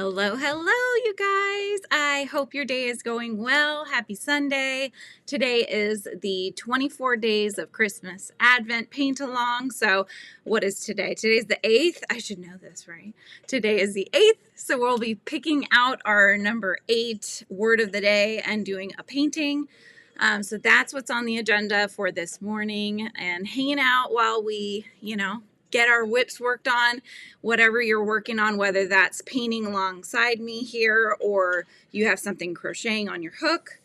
Hello, hello, you guys. I hope your day is going well. Happy Sunday. Today is the 24 days of Christmas Advent paint along. So, what is today? Today's the 8th. I should know this, right? Today is the 8th. So, we'll be picking out our number 8 word of the day and doing a painting. So, that's what's on the agenda for this morning and hanging out while we, get our whips worked on, whatever you're working on, whether that's painting alongside me here or you have something crocheting on your hook,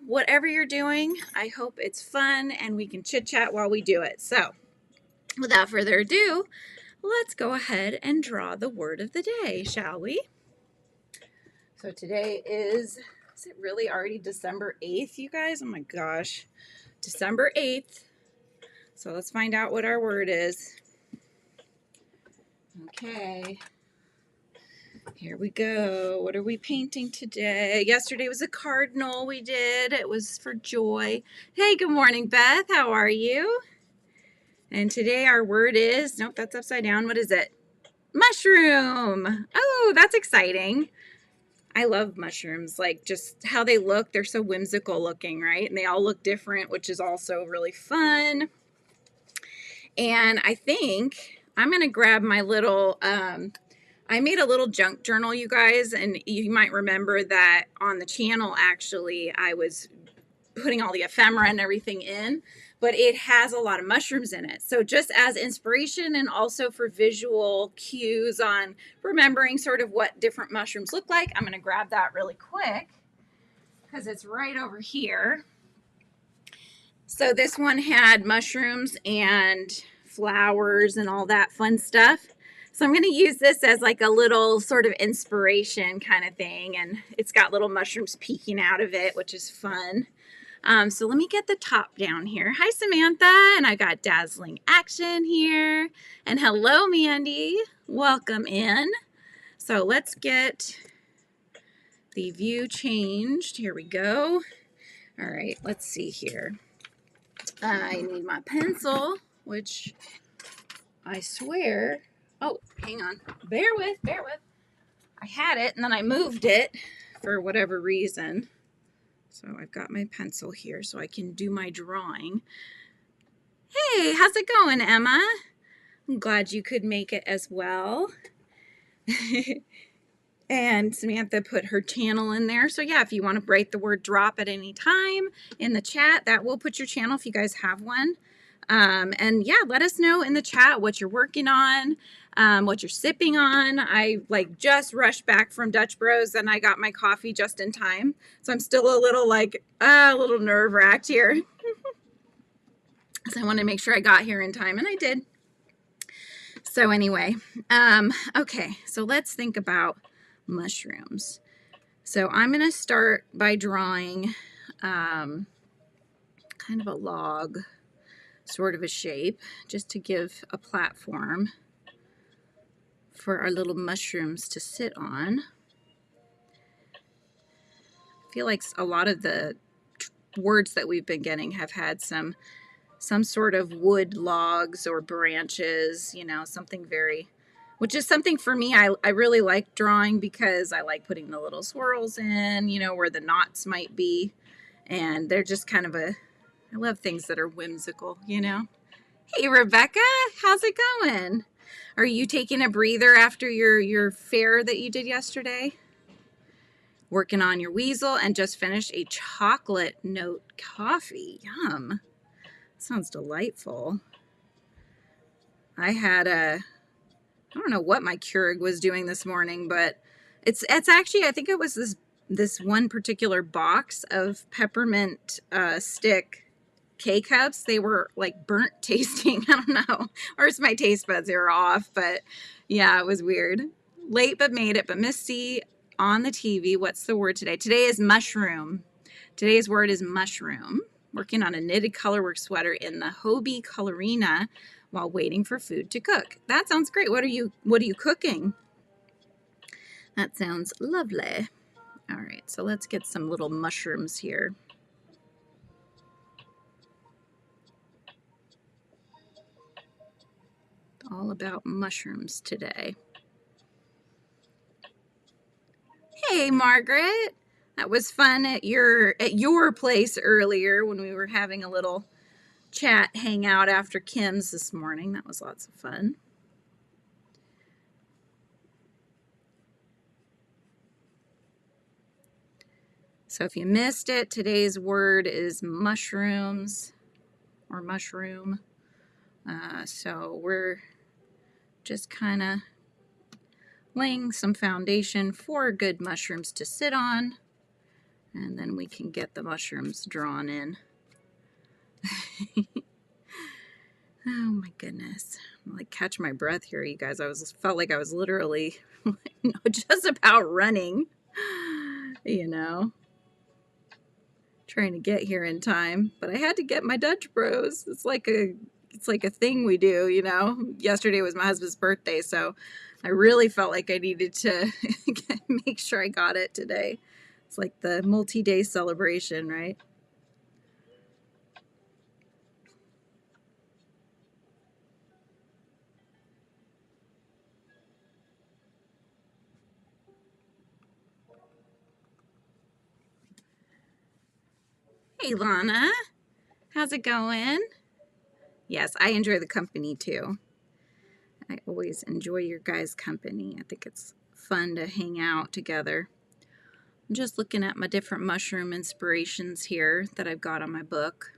whatever you're doing, I hope it's fun and we can chit chat while we do it. So without further ado, let's go ahead and draw the word of the day, shall we? So today is it really already December 8th, you guys? Oh my gosh, December 8th. So let's find out what our word is. Okay, here we go. What are we painting today? Yesterday was a cardinal we did. It was for joy. Hey, good morning, Beth. How are you? And today our word is, nope, that's upside down. What is it? Mushroom. Oh, that's exciting. I love mushrooms, like just how they look. They're so whimsical looking, right? And they all look different, which is also really fun. And I think I'm going to grab my little, I made a little junk journal, you guys, and you might remember that on the channel, actually, I was putting all the ephemera and everything in, but it has a lot of mushrooms in it. So just as inspiration and also for visual cues on remembering sort of what different mushrooms look like, I'm going to grab that really quick because it's right over here. So this one had mushrooms and flowers and all that fun stuff. So I'm going to use this as like a little sort of inspiration kind of thing. And it's got little mushrooms peeking out of it, which is fun. So let me get the top down here. Hi, Samantha. And I got Dazzling Action here. And hello, Mandy. Welcome in. So let's get the view changed. Here we go. All right, let's see here. I need my pencil, which I swear, oh, hang on, bear with. I had it and then I moved it for whatever reason. So I've got my pencil here so I can do my drawing. Hey, how's it going, Emma? I'm glad you could make it as well. And Samantha put her channel in there. So yeah, if you want to write the word drop at any time in the chat, that will put your channel if you guys have one. And yeah, let us know in the chat what you're working on, what you're sipping on. I just rushed back from Dutch Bros and I got my coffee just in time. So I'm still a little nerve-wracked here. So I want to make sure I got here in time, and I did. So anyway, okay, so let's think about mushrooms. So I'm going to start by drawing kind of a log sort of a shape just to give a platform for our little mushrooms to sit on. I feel like a lot of the words that we've been getting have had some sort of wood logs or branches, something which is something for me, I really like drawing because I like putting the little swirls in, where the knots might be. And they're just kind of I love things that are whimsical, Hey, Rebecca, how's it going? Are you taking a breather after your fair that you did yesterday? Working on your weasel and just finished a chocolate note coffee. Yum. Sounds delightful. I had I don't know what my Keurig was doing this morning, but it's actually, I think it was this one particular box of peppermint stick K-cups. They were like burnt tasting. I don't know. Or it's my taste buds are off, but yeah, it was weird. Late but made it. But Miss C on the TV, what's the word today? Today is mushroom. Today's word is mushroom. Working on a knitted colorwork sweater in the Hobie Colorina while waiting for food to cook. That sounds great. What are you cooking? That sounds lovely. All right, so let's get some little mushrooms here. All about mushrooms today. Hey, Margaret. That was fun at your place earlier when we were having a little chat hangout after Kim's this morning. That was lots of fun. So if you missed it, today's word is mushrooms or mushroom. So we're just kind of laying some foundation for good mushrooms to sit on, and then we can get the mushrooms drawn in. Oh my goodness. I'm like catch my breath here, you guys. Felt like I was literally just about running, trying to get here in time. But I had to get my Dutch Bros. It's like a thing we do, Yesterday was my husband's birthday, so I really felt like I needed to make sure I got it today. It's like the multi-day celebration, right? Hey, Lana. How's it going? Yes, I enjoy the company too. I always enjoy your guys' company. I think it's fun to hang out together. I'm just looking at my different mushroom inspirations here that I've got on my book.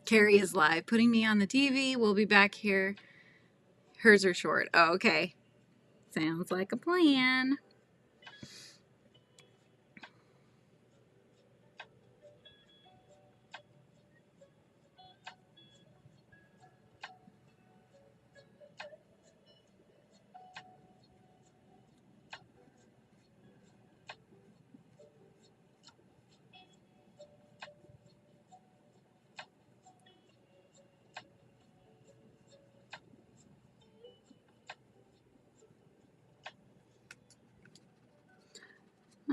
Carrie is live, putting me on the TV. We'll be back here. Hers are short. Oh, okay. Sounds like a plan.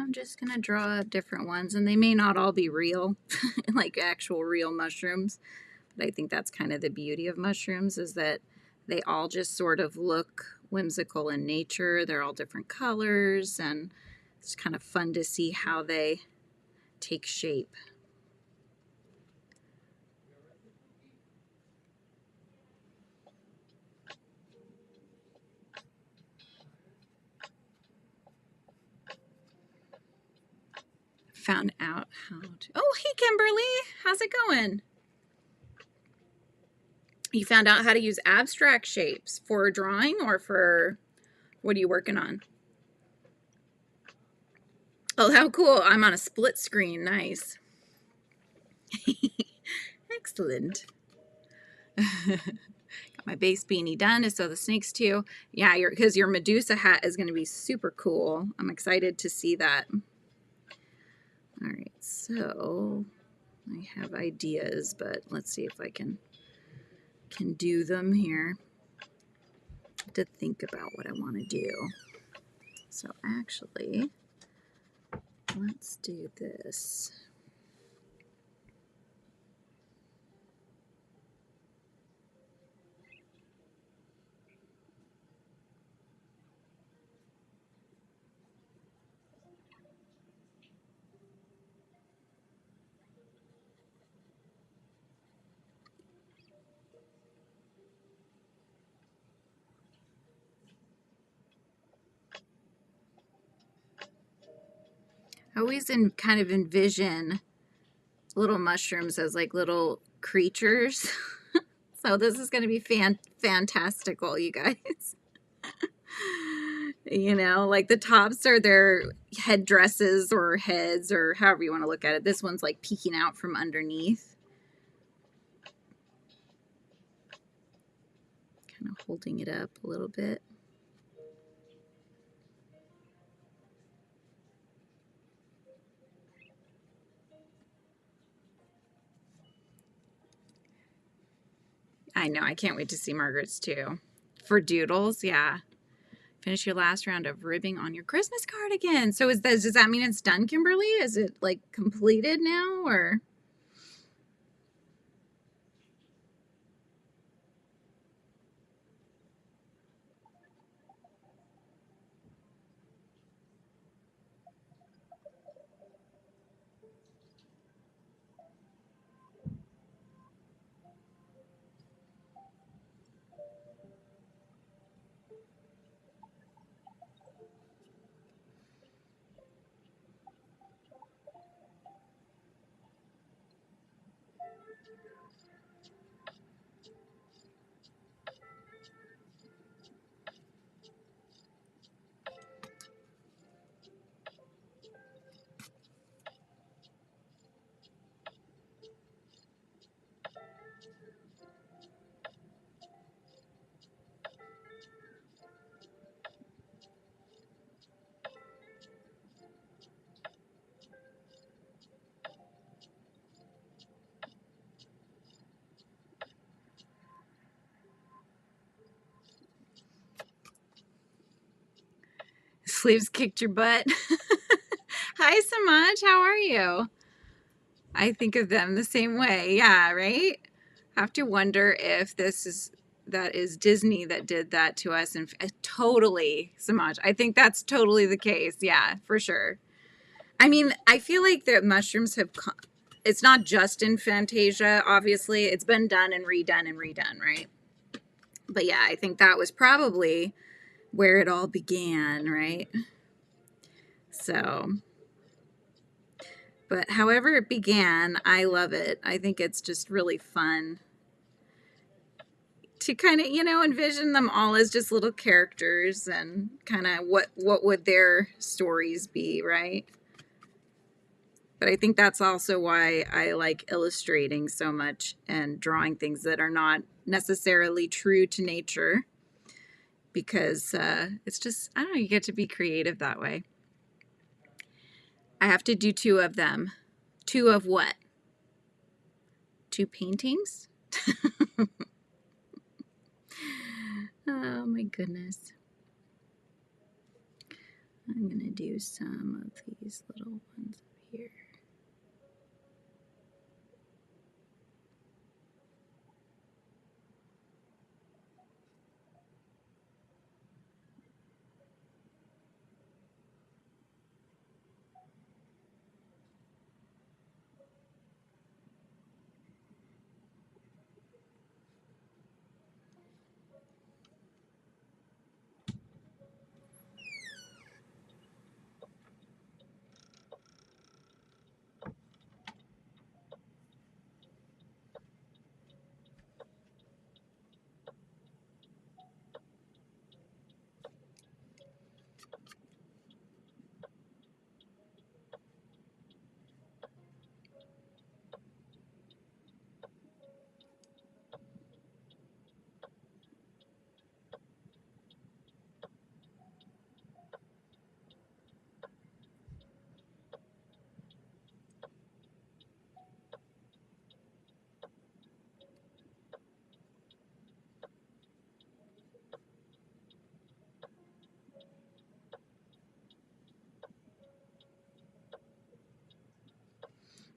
I'm just going to draw different ones, and they may not all be real, like actual real mushrooms, but I think that's kind of the beauty of mushrooms is that they all just sort of look whimsical in nature. They're all different colors, and it's kind of fun to see how they take shape. Found out how to... Oh, hey, Kimberly. How's it going? You found out how to use abstract shapes for drawing or for... What are you working on? Oh, how cool. I'm on a split screen. Nice. Excellent. Got my base beanie done to sew the snakes too. Yeah, because your Medusa hat is going to be super cool. I'm excited to see that. All right, so I have ideas, but let's see if I can do them here. I have to think about what I want to do. So actually, let's do this. I always kind of envision little mushrooms as like little creatures. So this is going to be fantastical, you guys. Like the tops are their headdresses or heads or however you want to look at it. This one's like peeking out from underneath. Kind of holding it up a little bit. I know, I can't wait to see Margaret's too. For doodles, yeah. Finish your last round of ribbing on your Christmas cardigan. So does that mean it's done, Kimberly? Is it like completed now, or? Sleeves kicked your butt. Hi, Samaj. How are you? I think of them the same way. Yeah, right? Have to wonder if that is Disney that did that to us. And totally, Samaj. I think that's totally the case. Yeah, for sure. I mean, I feel like the mushrooms have, it's not just in Fantasia, obviously. It's been done and redone, right? But yeah, I think that was probably where it all began, right? So, but however it began, I love it. I think it's just really fun to kind of, envision them all as just little characters and kind of what would their stories be, right? But I think that's also why I like illustrating so much and drawing things that are not necessarily true to nature, because it's just, I don't know, you get to be creative that way. I have to do 2 of them. 2 of what? 2 paintings? Oh my goodness. I'm going to do some of these little ones here.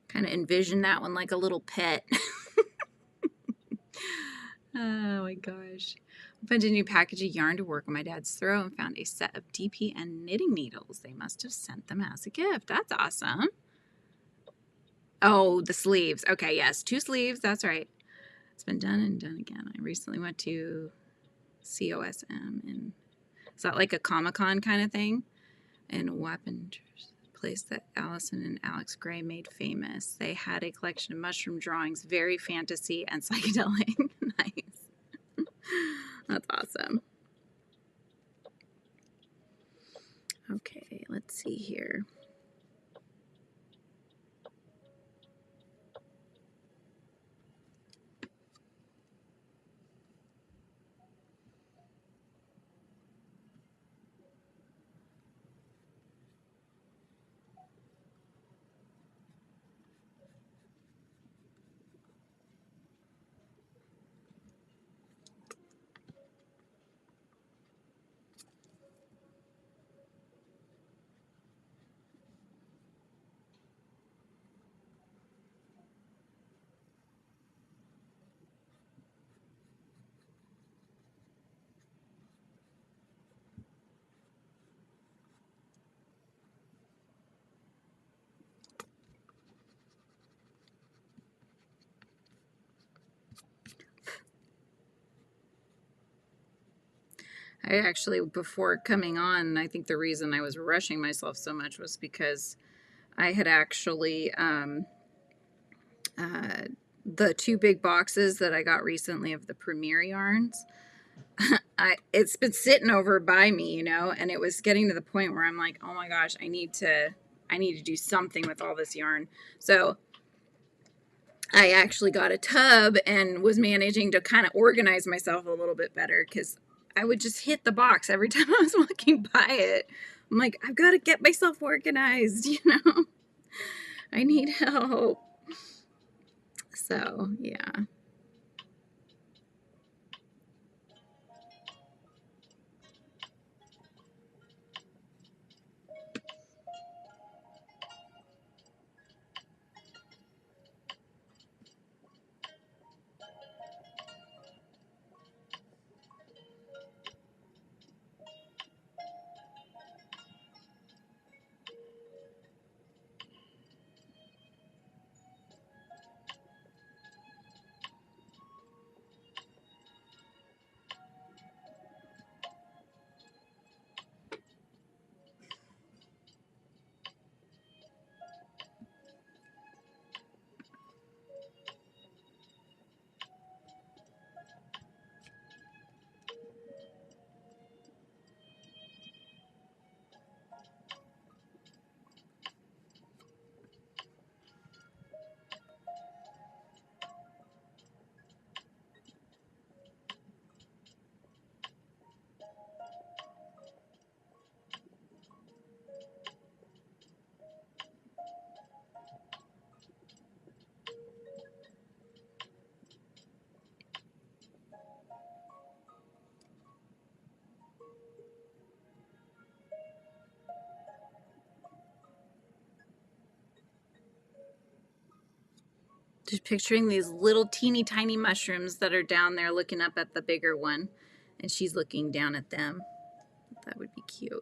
Kind of envision that one like a little pet. Oh my gosh. Opened a new package of yarn to work on my dad's throw and found a set of DP and knitting needles. They must have sent them as a gift. That's awesome. Oh, the sleeves. Okay, yes. 2 sleeves. That's right. It's been done and done again. I recently went to COSM, and is that like a Comic-Con kind of thing? In Wappingers, place that Allison and Alex Gray made famous. They had a collection of mushroom drawings, very fantasy and psychedelic. Nice. That's awesome. Okay, let's see here. I actually, before coming on, I think the reason I was rushing myself so much was because I had actually, uh, the 2 big boxes that I got recently of the Premier yarns, it's been sitting over by me, you know, and it was getting to the point where I'm like, oh my gosh, I need to do something with all this yarn. So I actually got a tub and was managing to kind of organize myself a little bit better, because I would just hit the box every time I was walking by it. I'm like, I've got to get myself organized, you know. I need help. So, yeah. Just picturing these little teeny tiny mushrooms that are down there looking up at the bigger one, and she's looking down at them. That would be cute.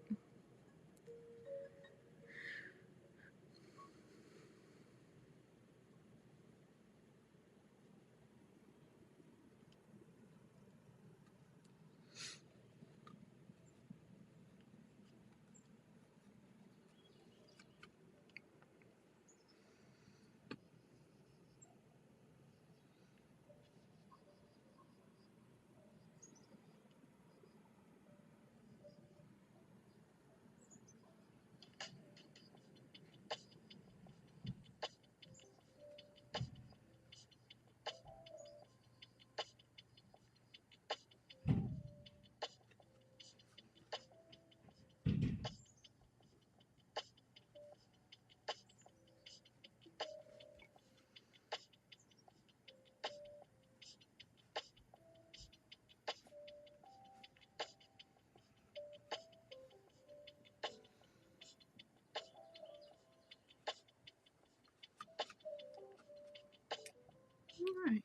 All right,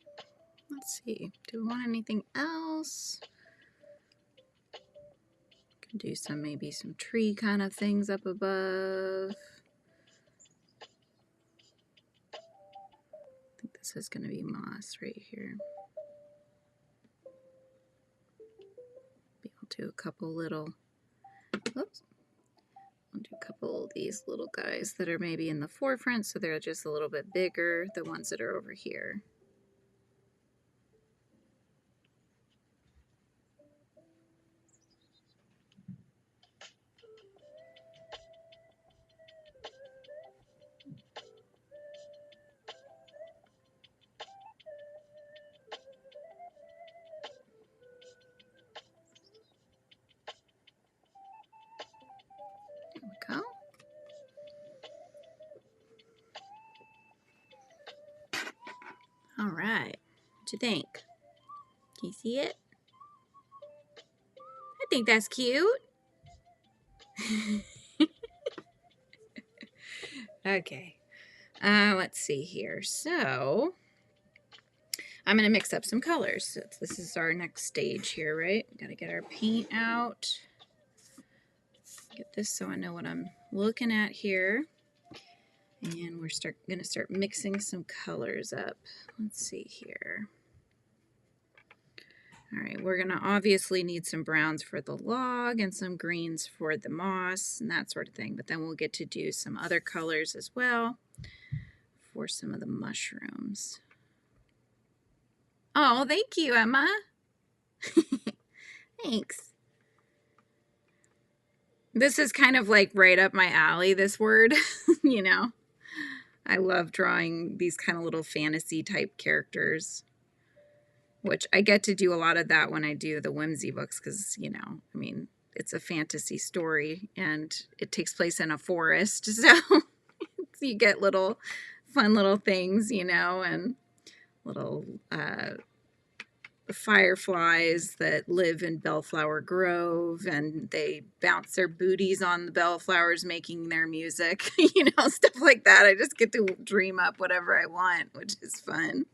let's see. Do we want anything else? Can do some, maybe some tree kind of things up above. I think this is going to be moss right here. I'll do a couple little, whoops. I'll do a couple of these little guys that are maybe in the forefront, so they're just a little bit bigger, the ones that are over here. There we go. All right, what you think? Can you see it? I think that's cute. Okay, let's see here. So I'm going to mix up some colors. So this is our next stage here, right? Got to get our paint out. Get this so I know what I'm looking at here. And we're going to start mixing some colors up. Let's see here. All right, we're gonna obviously need some browns for the log and some greens for the moss and that sort of thing, but then we'll get to do some other colors as well for some of the mushrooms. Oh, thank you, Emma. Thanks. This is kind of like right up my alley, this word, you know. I love drawing these kind of little fantasy type characters, which I get to do a lot of that when I do the whimsy books because, you know, I mean, it's a fantasy story and it takes place in a forest. So you get little fun little things, you know, and little fireflies that live in Bellflower Grove and they bounce their booties on the bellflowers making their music, you know, stuff like that. I just get to dream up whatever I want, which is fun.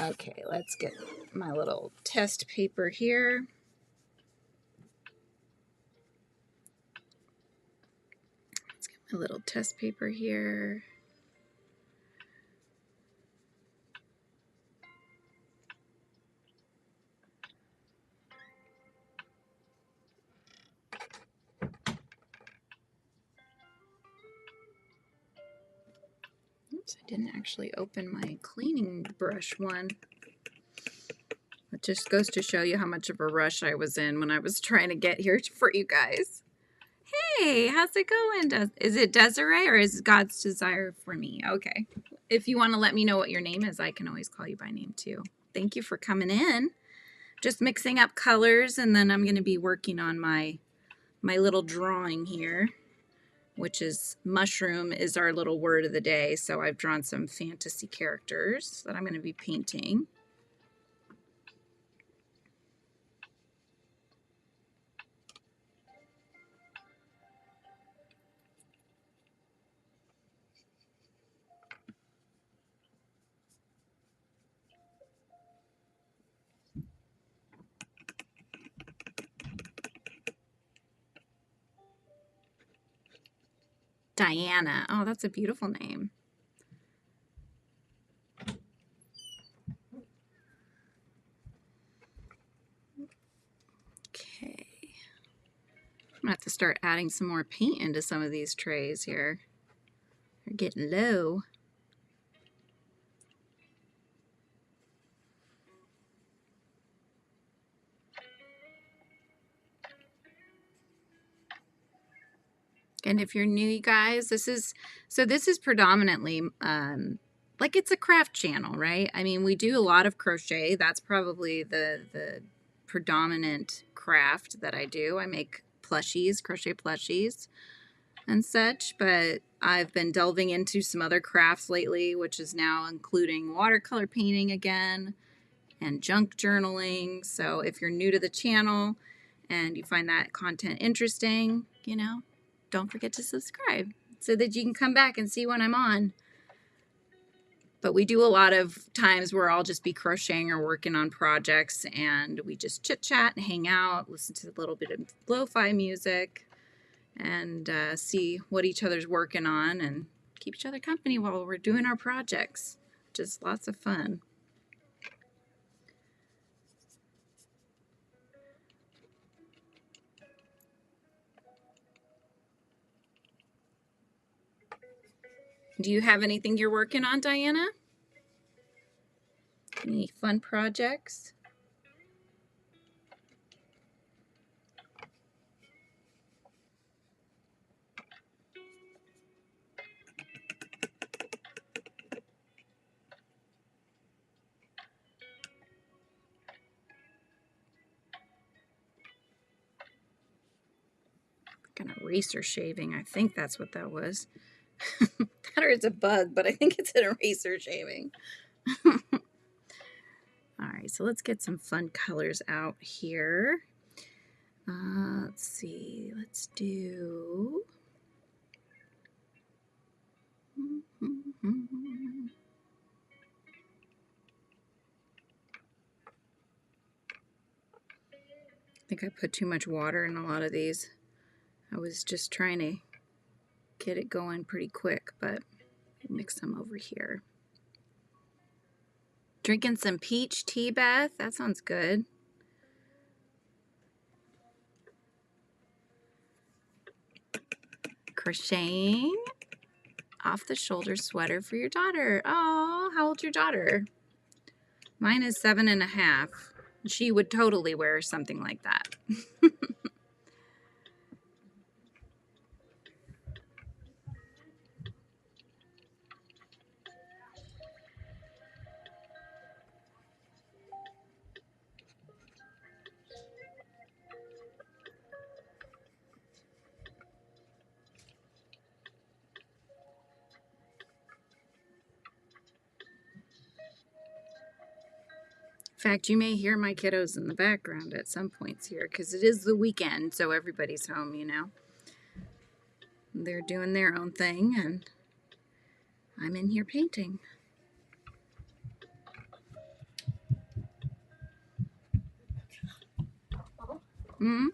Okay, let's get my little test paper here. Let's get my little test paper here. Oops, I didn't actually open my cleaning brush one. It just goes to show you how much of a rush I was in when I was trying to get here for you guys. Hey, how's it going? Is it Desiree or is God's desire for me? Okay. If you want to let me know what your name is, I can always call you by name too. Thank you for coming in. Just mixing up colors, and then I'm going to be working on my little drawing here, which is mushroom is our little word of the day. So I've drawn some fantasy characters that I'm going to be painting. Diana. Oh, that's a beautiful name. Okay. I'm gonna have to start adding some more paint into some of these trays here. They're getting low. And if you're new, you guys, this is predominantly like it's a craft channel, right? I mean, we do a lot of crochet. That's probably the predominant craft that I do. I make plushies, crochet plushies and such, but I've been delving into some other crafts lately, which is now including watercolor painting again and junk journaling. So if you're new to the channel and you find that content interesting, you know, don't forget to subscribe so that you can come back and see when I'm on. But we do a lot of times where I'll just be crocheting or working on projects and we just chit chat and hang out, listen to a little bit of lo-fi music and see what each other's working on and keep each other company while we're doing our projects. Just lots of fun. Do you have anything you're working on, Diana? Any fun projects? An eraser shaving. I think that's what that was. That or it's a bug, but I think it's an eraser shaving. All right, so let's get some fun colors out here. Let's see. Let's do... I think I put too much water in a lot of these. I was just trying to get it going pretty quick, but mix them over here. Drinking some peach tea, Beth. That sounds good. Crocheting off the shoulder sweater for your daughter. Oh, how old's your daughter? Mine is 7.5. She would totally wear something like that. In fact, you may hear my kiddos in the background at some points here because it is the weekend, so everybody's home, you know. They're doing their own thing, and I'm in here painting. Hmm?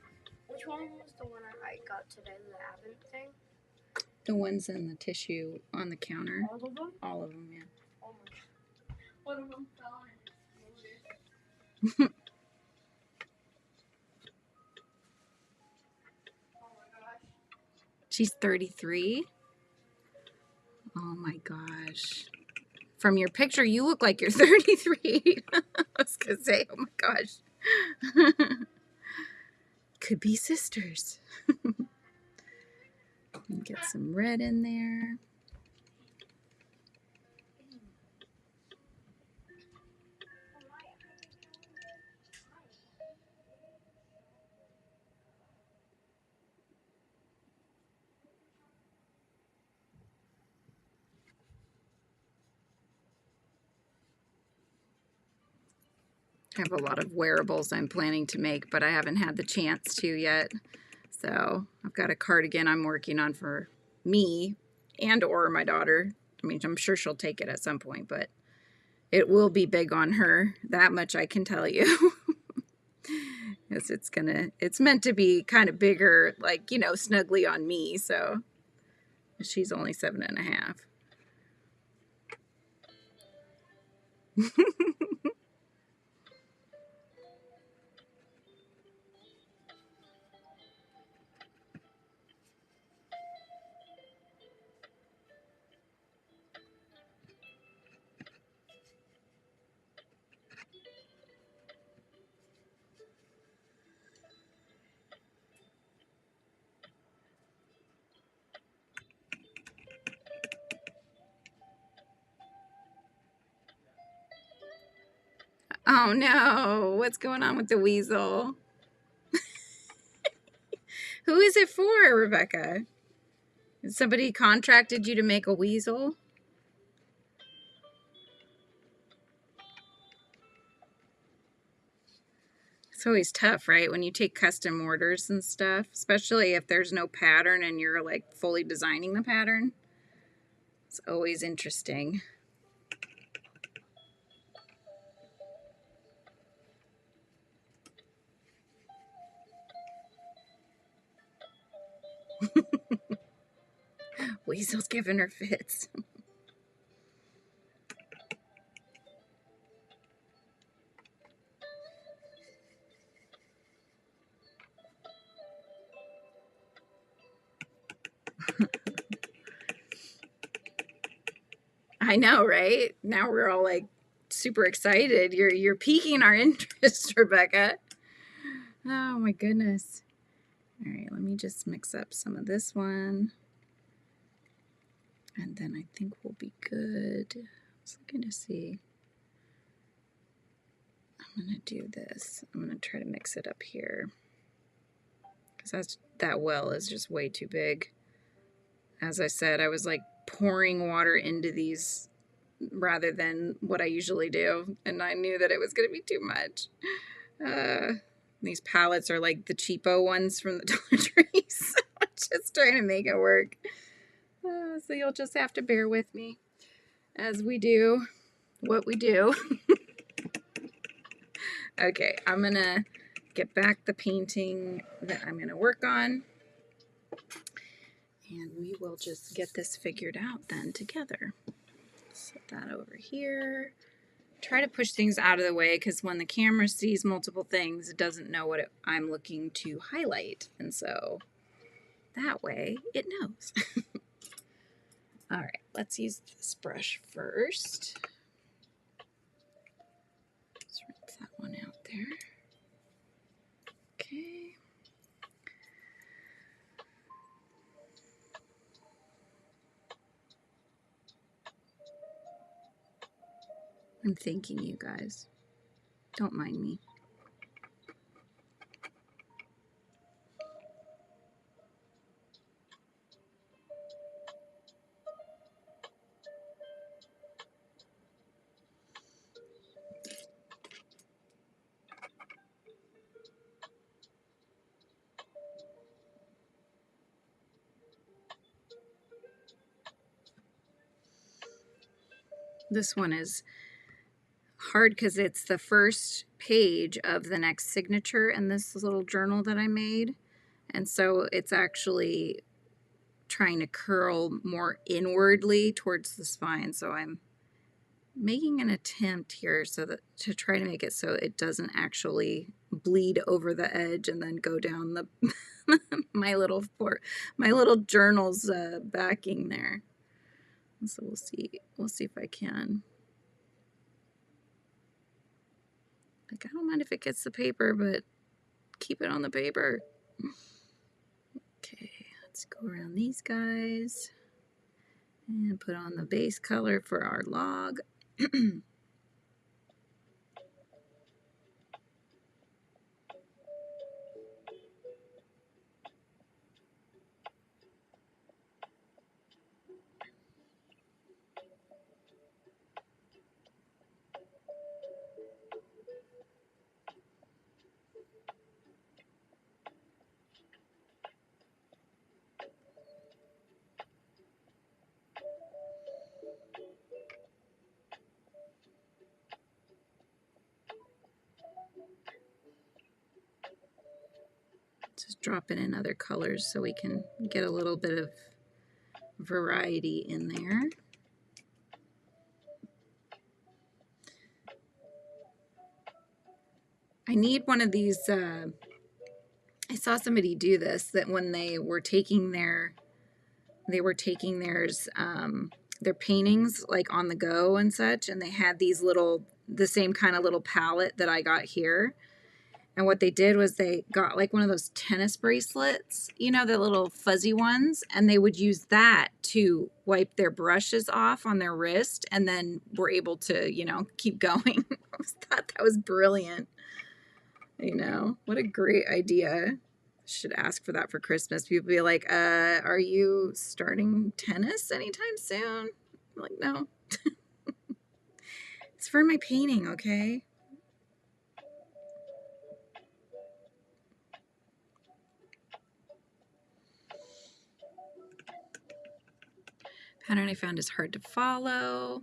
Which one was the one I got today, the Advent thing? The ones in the tissue on the counter. All of them? All of them, yeah. Oh my god. One of them fell and oh my gosh. She's 33. Oh my gosh. From your picture, you look like you're 33. I was going to say, oh my gosh. Could be sisters. Get some red in there. I have a lot of wearables I'm planning to make, but I haven't had the chance to yet. So I've got a cardigan I'm working on for me and or my daughter. I mean, I'm sure she'll take it at some point, but it will be big on her. That much I can tell you. Yes, it's meant to be kind of bigger, like, you know, snugly on me. So she's only 7.5. Oh no, what's going on with the weasel? Who is it for, Rebecca? Somebody contracted you to make a weasel? It's always tough, right? When you take custom orders and stuff, especially if there's no pattern and you're like fully designing the pattern. It's always interesting. Weasel's giving her fits. I know, right? Now we're all like super excited. You're piquing our interest, Rebecca. Oh my goodness. All right, let me just mix up some of this one. And then I think we'll be good. I was looking to see. I'm going to do this. I'm going to try to mix it up here. Because that well is just way too big. As I said, I was like pouring water into these rather than what I usually do. And I knew that it was going to be too much. These palettes are like the cheapo ones from the Dollar Tree. So I'm just trying to make it work. So you'll just have to bear with me as we do what we do. Okay, I'm going to get back the painting that I'm going to work on. And we will just get this figured out then together. Set that over here. try to push things out of the way because when the camera sees multiple things, it doesn't know what I'm looking to highlight. And so that way it knows. All right, let's use this brush first. Let's rinse that one out there. Okay. I'm thanking you guys. Don't mind me. This one is hard because it's the first page of the next signature in this little journal that I made. And so it's actually trying to curl more inwardly towards the spine. So I'm making an attempt here so that to try to make it so it doesn't actually bleed over the edge and then go down the my little journal's backing there. So we'll see if I can. Like, I don't mind if it gets the paper, but keep it on the paper. Okay, let's go around these guys and put on the base color for our log. Just dropping in other colors so we can get a little bit of variety in there. I need one of these, I saw somebody do this, that when they were taking theirs, their paintings like on the go and such, and they had these the same kind of little palette that I got here. And what they did was they got like one of those tennis bracelets, you know, the little fuzzy ones, and they would use that to wipe their brushes off on their wrist, and then were able to, you know, keep going. I thought that was brilliant. You know, what a great idea. Should ask for that for Christmas. People be like, are you starting tennis anytime soon? I'm like, no. It's for my painting, okay? Pattern I found is hard to follow.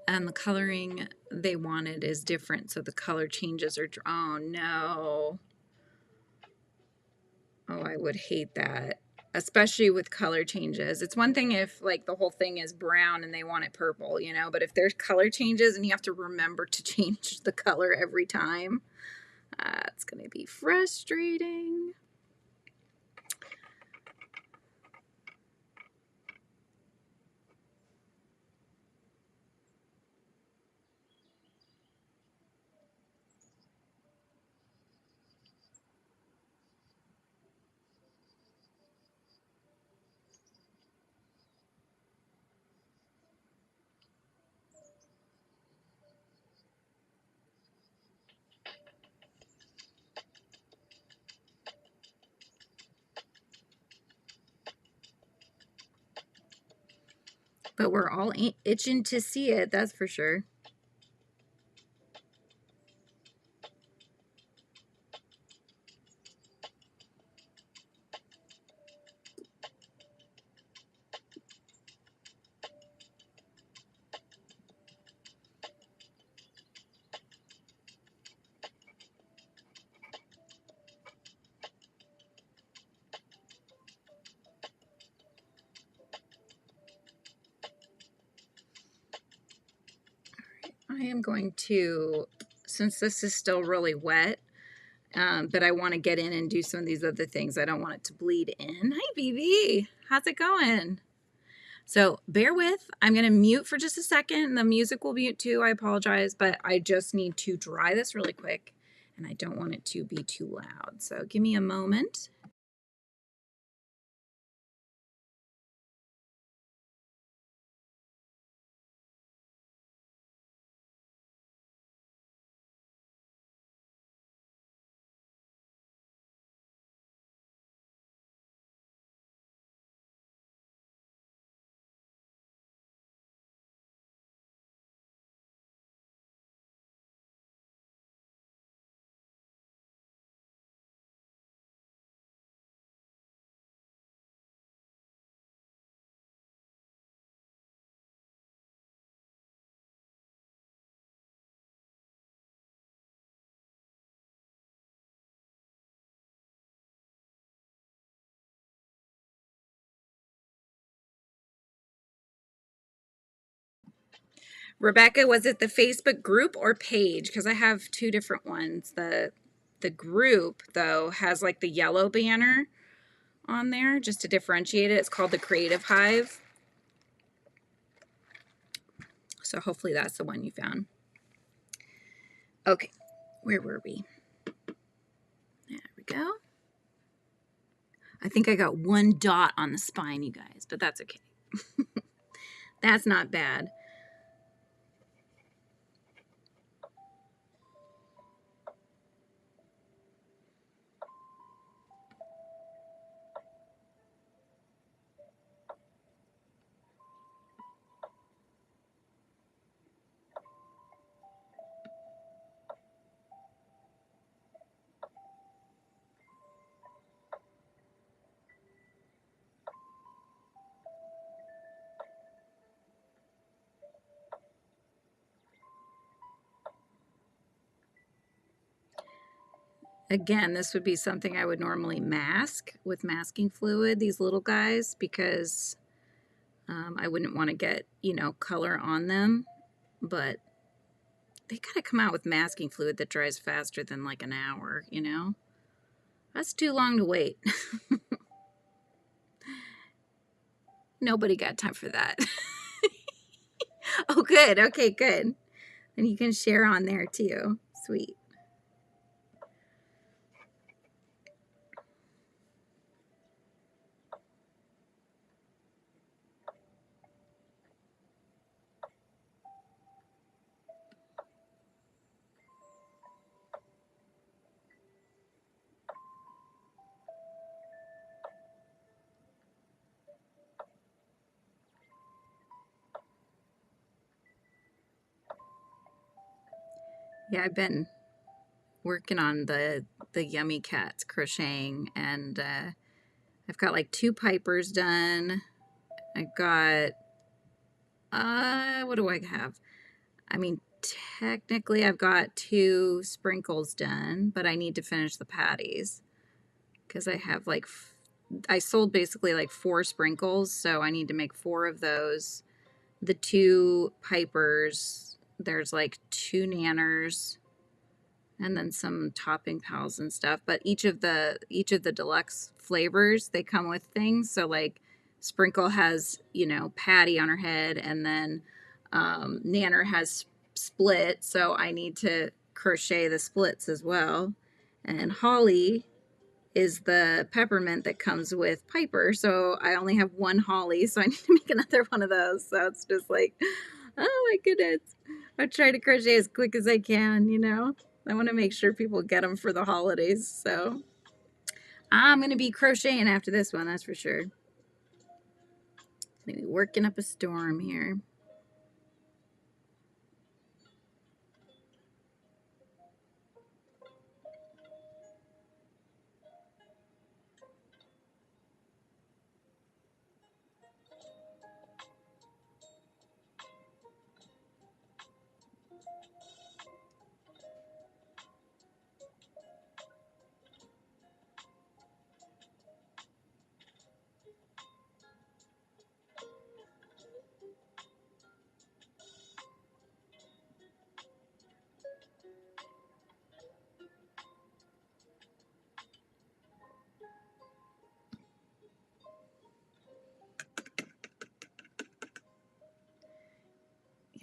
And the coloring they wanted is different, so the color changes are, oh no. Oh, I would hate that, especially with color changes. It's one thing if like the whole thing is brown and they want it purple, you know, but if there's color changes and you have to remember to change the color every time, it's going to be frustrating. But we're all itching to see it, that's for sure. I am going to, since this is still really wet, but I want to get in and do some of these other things. I don't want it to bleed in. Hi, BB. How's it going? So bear with. I'm going to mute for just a second. The music will mute too. I apologize, but I just need to dry this really quick, and I don't want it to be too loud. So give me a moment. Rebecca, was it the Facebook group or page? Because I have two different ones. The group, though, has like the yellow banner on there just to differentiate it. It's called the Creative Hive. So hopefully that's the one you found. Okay, where were we? There we go. I think I got one dot on the spine, you guys, but that's okay. That's not bad. Again, this would be something I would normally mask with masking fluid, these little guys, because I wouldn't want to get, color on them, but they gotta come out with masking fluid that dries faster than like an hour, That's too long to wait. Nobody got time for that. Oh, good. Okay, good. And you can share on there too. Sweet. Yeah, I've been working on the Yummy Cats crocheting, and I've got like 2 pipers done. I've got what do I have? I mean, technically I've got 2 sprinkles done, but I need to finish the patties because I have like I sold basically like 4 sprinkles, so I need to make 4 of those. The 2 pipers, there's like 2 nanners, and then some topping pals and stuff. But each of the deluxe flavors, they come with things. So like Sprinkle has, Patty on her head, and then Nanner has split. So I need to crochet the splits as well. And Holly is the peppermint that comes with Piper. So I only have 1 Holly, so I need to make another one of those. So it's just like, oh my goodness. I try to crochet as quick as I can, I want to make sure people get them for the holidays. So I'm going to be crocheting after this one, that's for sure. Maybe working up a storm here.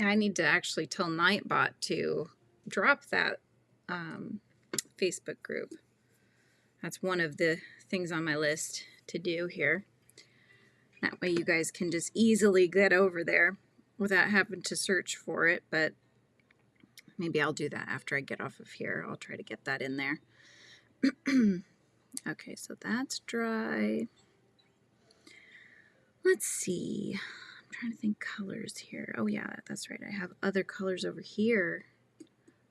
Yeah, I need to actually tell Nightbot to drop that Facebook group. That's one of the things on my list to do here. That way you guys can just easily get over there without having to search for it, but maybe I'll do that after I get off of here. I'll try to get that in there. Okay, so that's dry. Let's see. I'm trying to think colors here. Oh yeah, that's right. I have other colors over here. I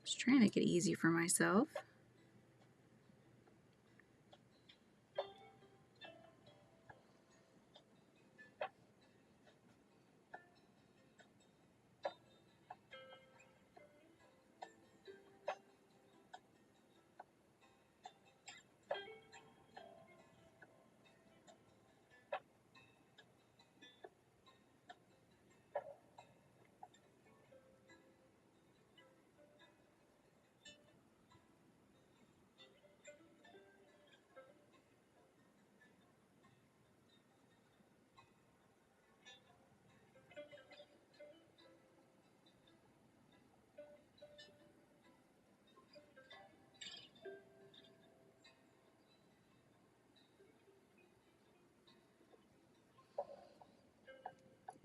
was trying to make it easy for myself.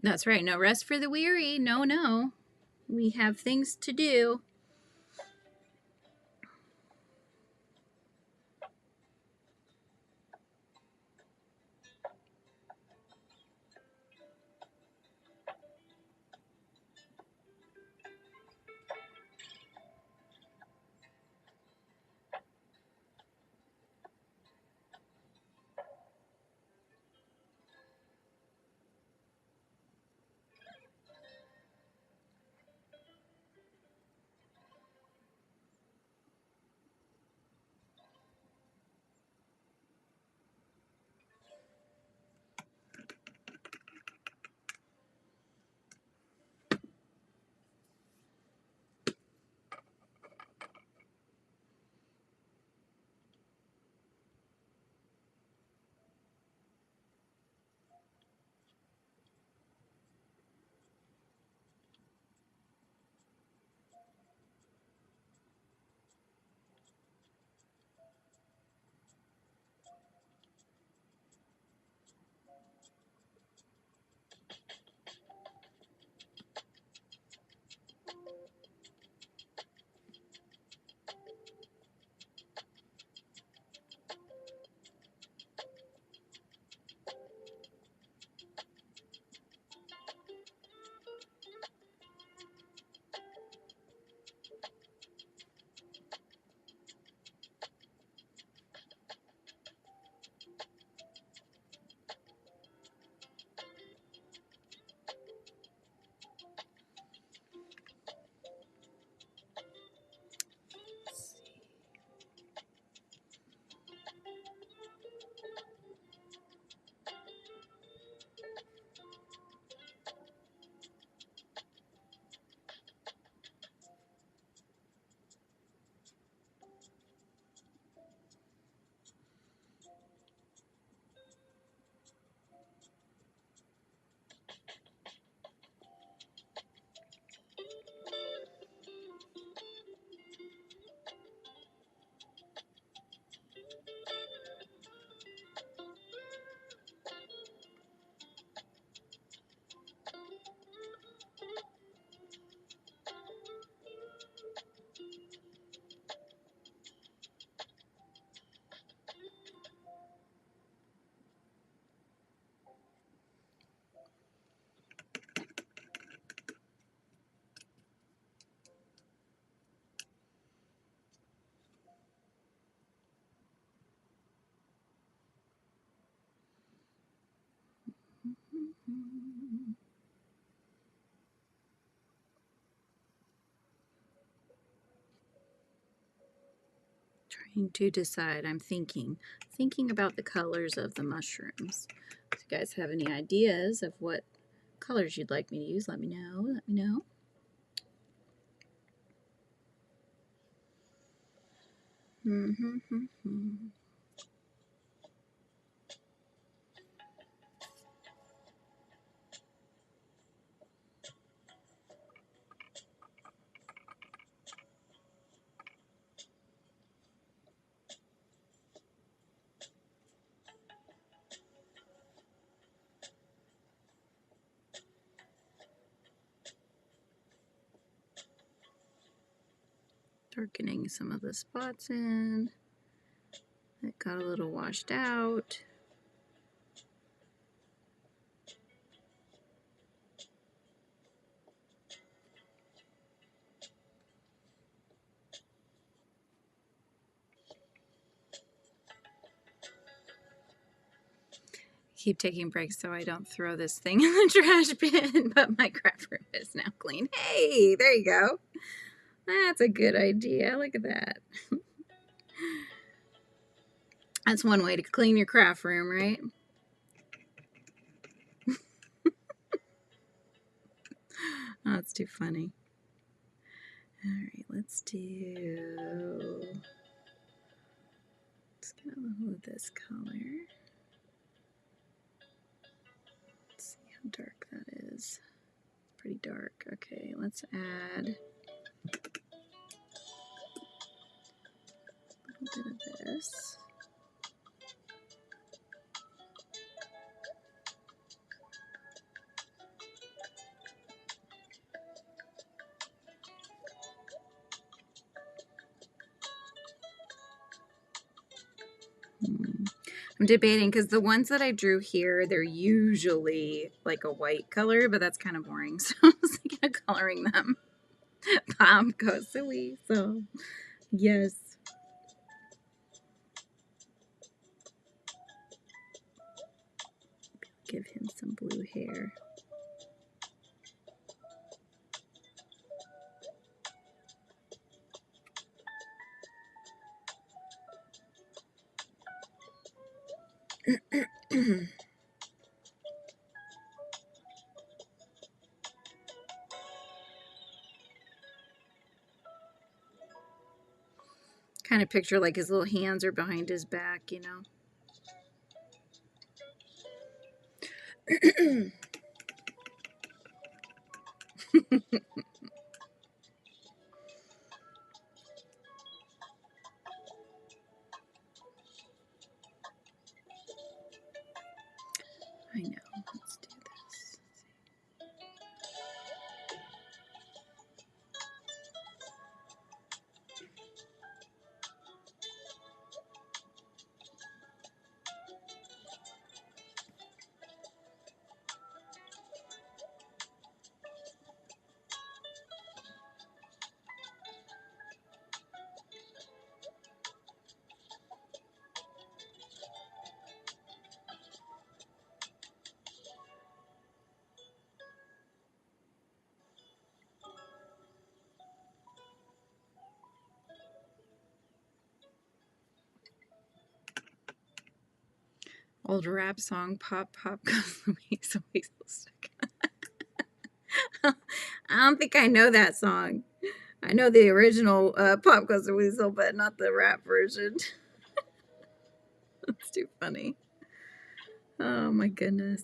That's right. No rest for the weary. No, no. We have things to do. Trying to decide. I'm thinking about the colors of the mushrooms. If you guys have any ideas of what colors you'd like me to use, let me know. Let me know. Darkening some of the spots in. It got a little washed out. Keep taking breaks so I don't throw this thing in the trash bin, but my craft room is now clean. Hey, there you go. That's a good idea. Look at that. That's one way to clean your craft room, right? Oh, that's too funny. All right, let's get a little of this color. Let's see how dark that is. It's pretty dark. Okay, let's add a little bit of this. I'm debating because the ones that I drew here, they're usually like a white color, but that's kind of boring. So I was thinking of coloring them pop silly. So yes. Give him some blue hair. Kind of picture like his little hands are behind his back, you know. I know. Let's do this. Old rap song, Pop Pop Goes the Weasel, Weasel Stuck. I don't think I know that song. I know the original Pop Goes the Weasel, but not the rap version. That's too funny. Oh my goodness.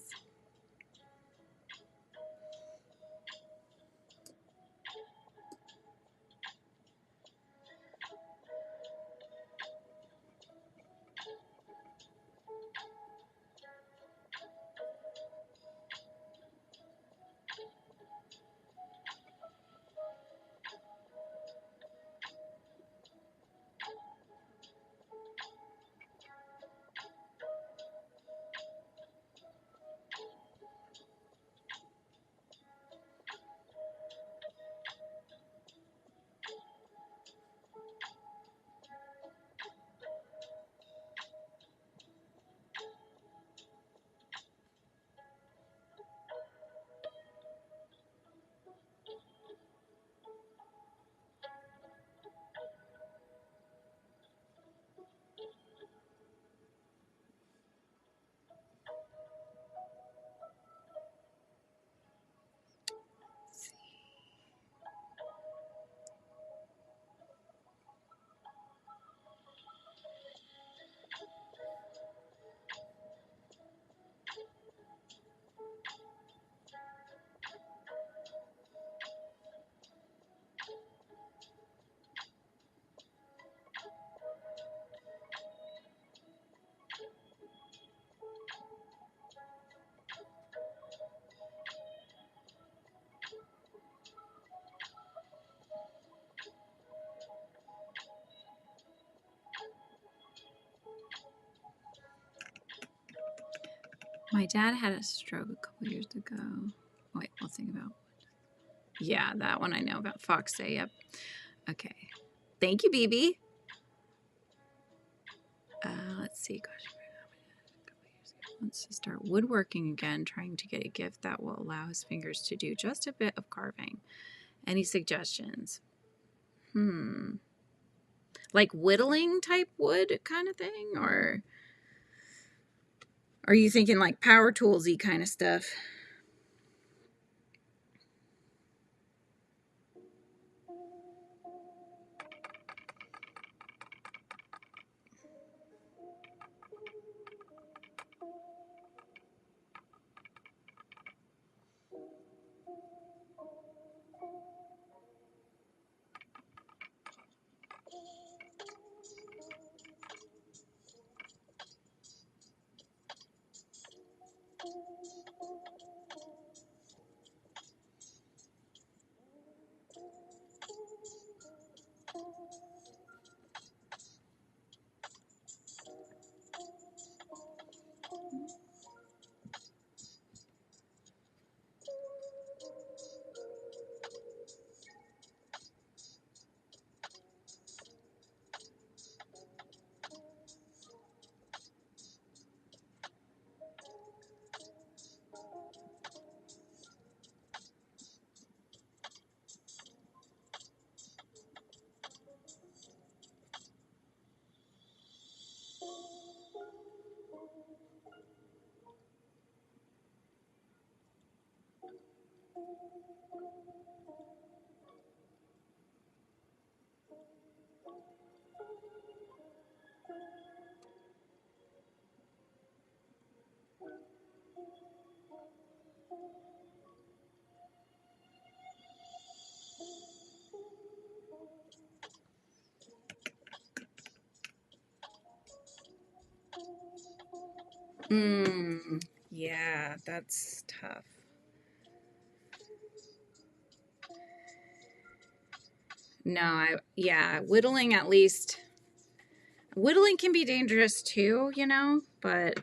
My dad had a stroke a couple years ago. Wait, I'll think about. Yeah, that one I know about. Fox Day, yep. Okay. Thank you, BB. Let's see. Gosh, wants to start woodworking again, trying to get a gift that will allow his fingers to do just a bit of carving. Any suggestions? Like whittling type wood kind of thing? Or are you thinking like power toolsy kind of stuff? Yeah, that's tough. No, yeah, whittling at least. Whittling can be dangerous too, you know, but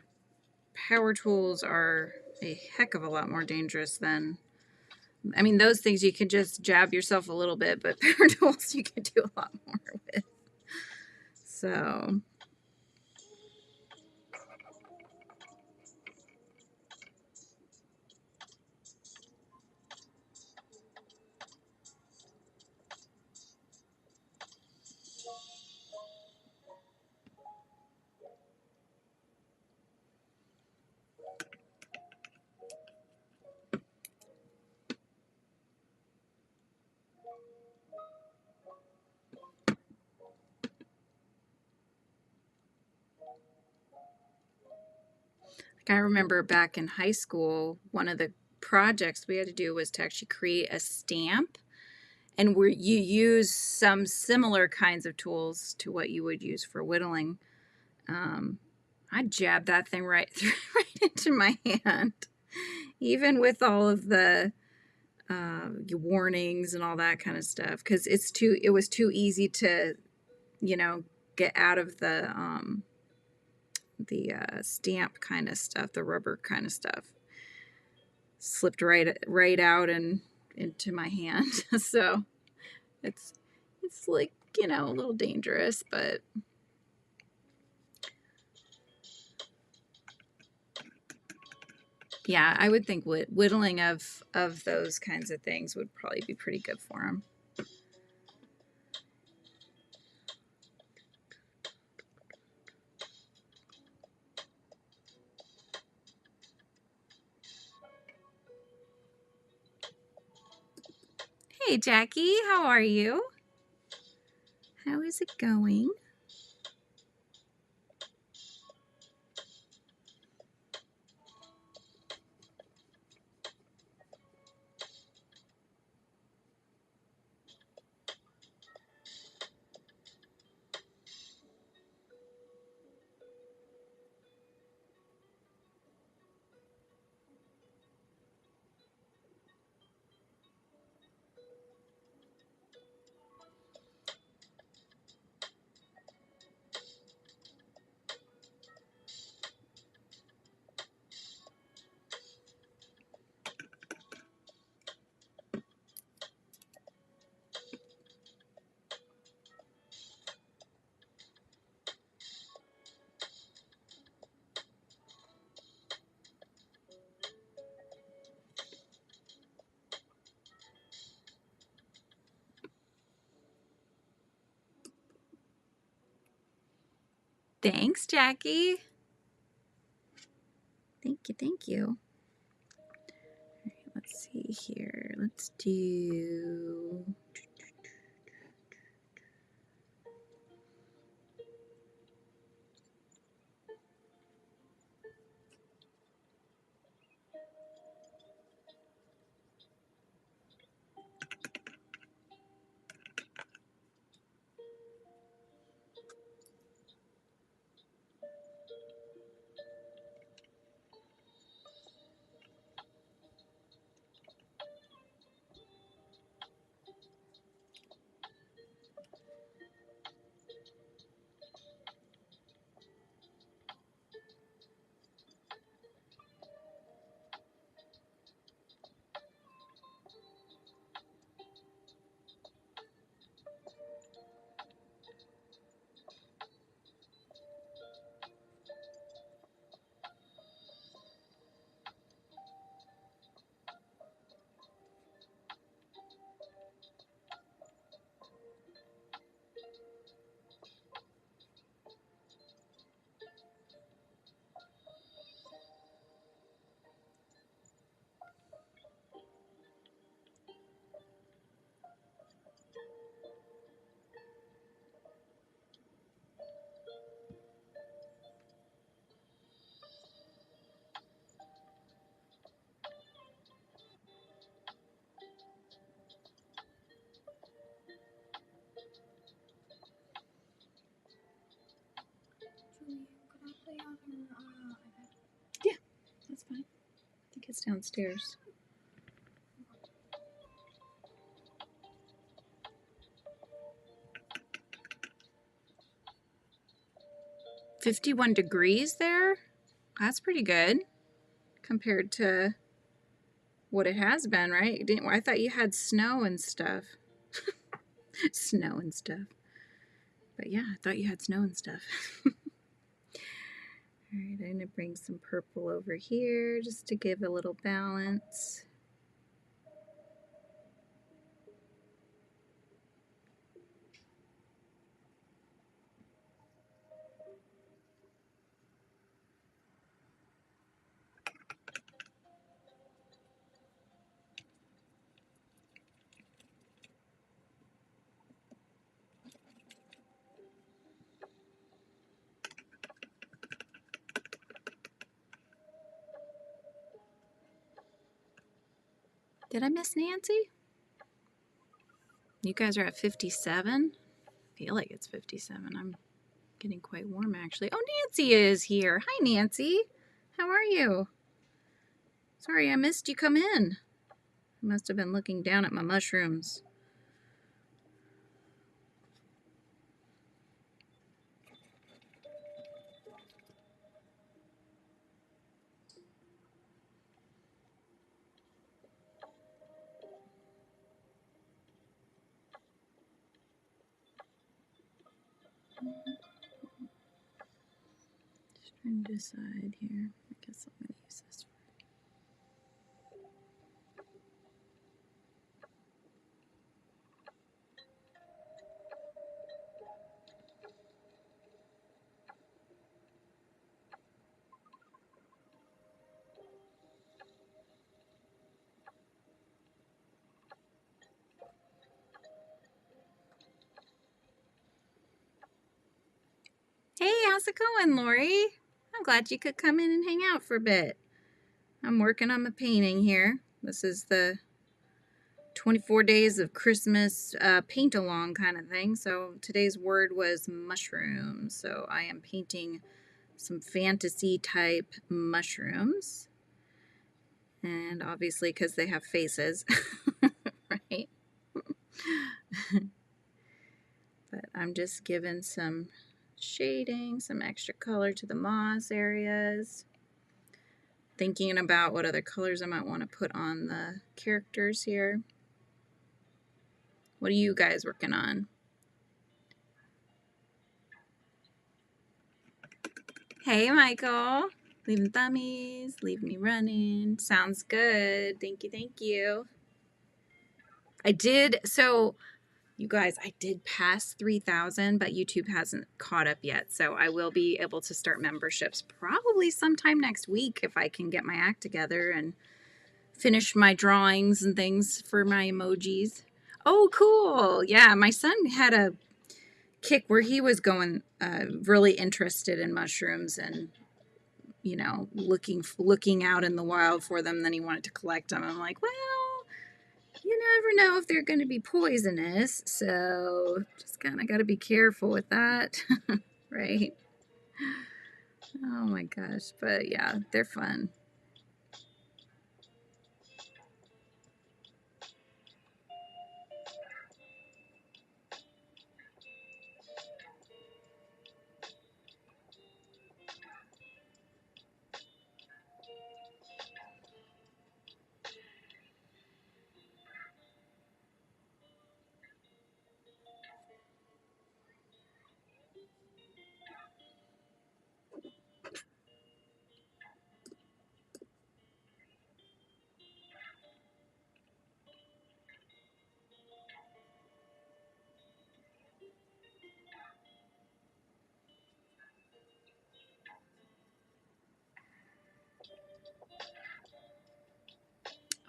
power tools are a heck of a lot more dangerous than, I mean, those things you can just jab yourself a little bit, but power tools you can do a lot more with. So, I remember back in high school, one of the projects we had to do was to actually create a stamp, and where you use some similar kinds of tools to what you would use for whittling. I jabbed that thing right into my hand, even with all of the warnings and all that kind of stuff, because it was too easy to, you know, get out of the stamp kind of stuff, the rubber kind of stuff. Slipped right out and into my hand. So it's like, you know, a little dangerous, but yeah, I would think whittling of those kinds of things would probably be pretty good for them. Hey, Jackie, how are you? How is it going? Thanks, Jackie. Thank you, thank you. All right, let's see here. Let's do... Julie, could I play on her iPad? Yeah, that's fine. I think it's downstairs. $51 there? That's pretty good compared to what it has been, right? I thought you had snow and stuff. Snow and stuff. But yeah, I thought you had snow and stuff. All right, I'm going to bring some purple over here just to give a little balance. Did I miss Nancy? You guys are at 57? I feel like it's 57. I'm getting quite warm actually. Oh, Nancy is here. Hi, Nancy. How are you? Sorry, I missed you come in. I must have been looking down at my mushrooms. Just trying to decide here. I guess I'm going to use this. Hey, how's it going, Lori? I'm glad you could come in and hang out for a bit. I'm working on my painting here. This is the 24 days of Christmas paint along kind of thing. So today's word was mushrooms. So I am painting some fantasy type mushrooms. And obviously because they have faces, right? But I'm just giving some shading, some extra color to the moss areas. Thinking about what other colors I might want to put on the characters here. What are you guys working on? Hey, Michael. Leaving thummies, leave me running. Sounds good. Thank you, thank you. I did, so You guys, I did pass 3,000, but YouTube hasn't caught up yet. So I will be able to start memberships probably sometime next week if I can get my act together and finish my drawings and things for my emojis. Oh, cool. Yeah, my son had a kick where he was going really interested in mushrooms and looking out in the wild for them. Then he wanted to collect them. I'm like, well, you never know if they're going to be poisonous, so just kind of got to be careful with that. Right? Oh my gosh. But yeah, they're fun.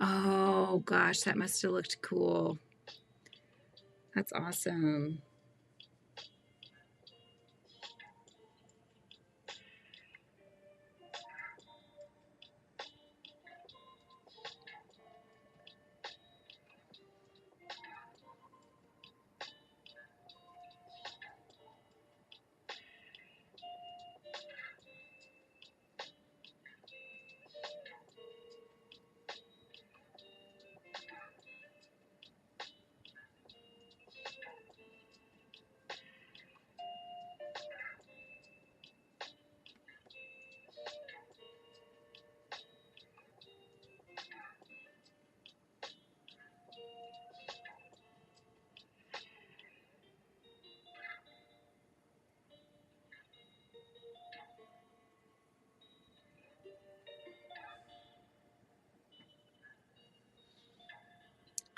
Oh gosh, that must have looked cool. That's awesome.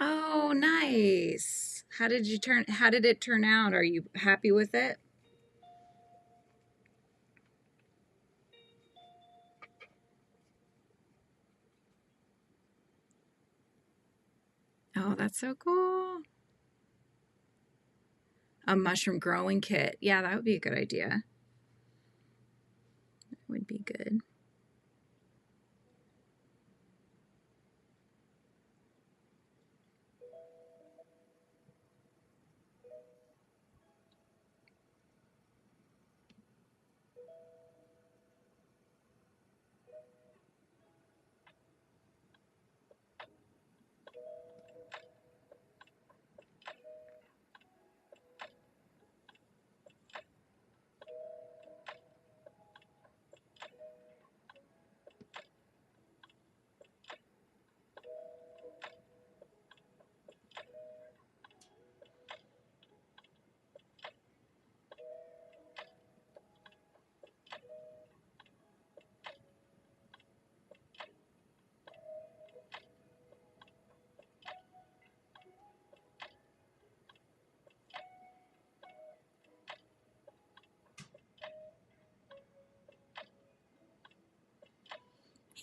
Oh, nice. How did it turn out? Are you happy with it? Oh, that's so cool. A mushroom growing kit. Yeah, that would be a good idea. That would be good.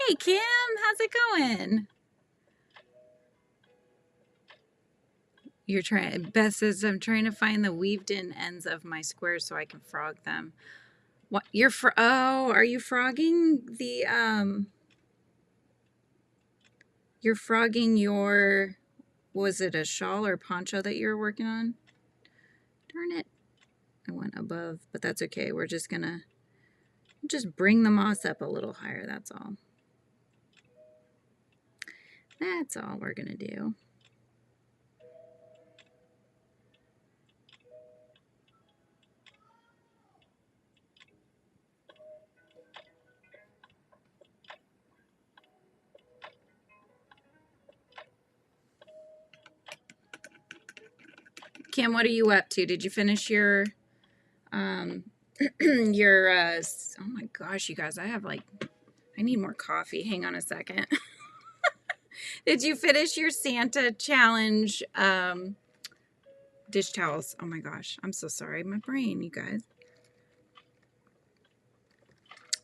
Hey, Kim, how's it going? Beth says, I'm trying to find the weaved in ends of my squares so I can frog them. What, are you frogging you're frogging was it a shawl or poncho that you're working on? Darn it. I went above, but that's okay. We're just gonna bring the moss up a little higher, that's all. That's all we're gonna do. Kim, what are you up to? Did you finish your oh my gosh, you guys, I need more coffee. Hang on a second. Did you finish your Santa challenge Dish towels. Oh my gosh. I'm so sorry. My brain, you guys.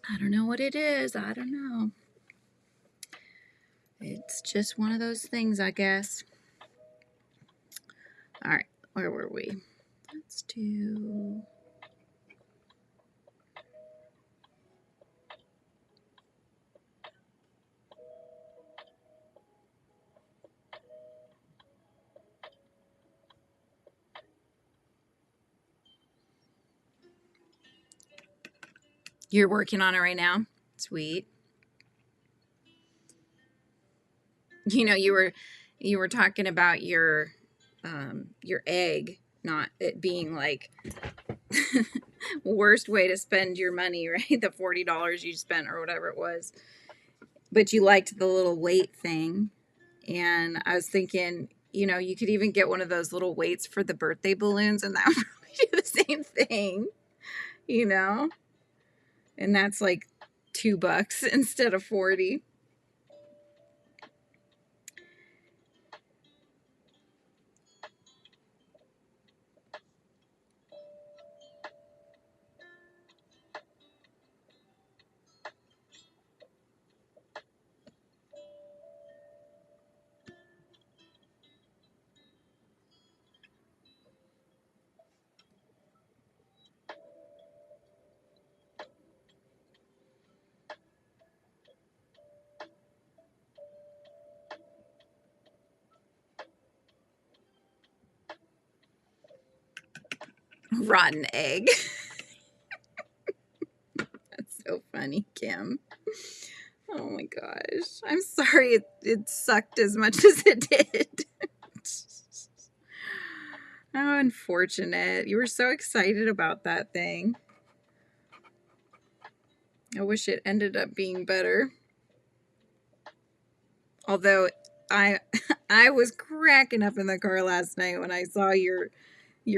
I don't know what it is. I don't know. It's just one of those things, I guess. All right. Where were we? Let's do... You're working on it right now? Sweet. You know, you were talking about your egg, not it being like worst way to spend your money, right? The $40 you spent or whatever it was. But you liked the little weight thing. And I was thinking, you know, you could even get one of those little weights for the birthday balloons, and that would probably do the same thing, you know? And that's like $2 instead of 40. Rotten egg. That's so funny, Kim. Oh my gosh. I'm sorry it sucked as much as it did. How unfortunate. You were so excited about that thing. I wish it ended up being better. Although I I was cracking up in the car last night when I saw your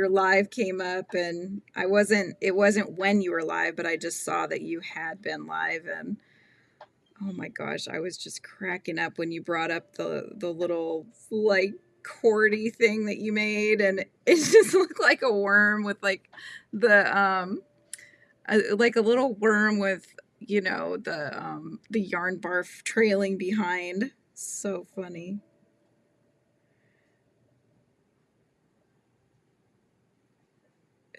live came up, and it wasn't when you were live, but I just saw that you had been live, and oh my gosh, I was just cracking up when you brought up the little like cordy thing that you made, and it just looked like a worm with like the like a little worm with, you know, the yarn barf trailing behind. So funny.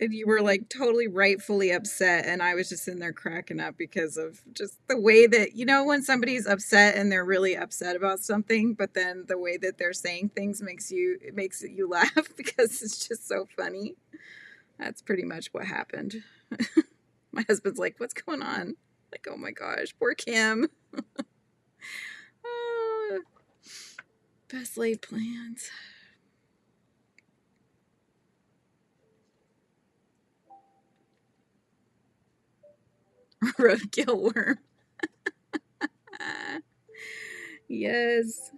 And you were like totally rightfully upset, and I was just in there cracking up because of just the way that, you know, when somebody's upset and they're really upset about something, but then the way that they're saying things makes you laugh because it's just so funny. That's pretty much what happened. My husband's like, what's going on? Like, oh my gosh, poor Kim. Ah, best laid plans. Roadkill worm. Yes.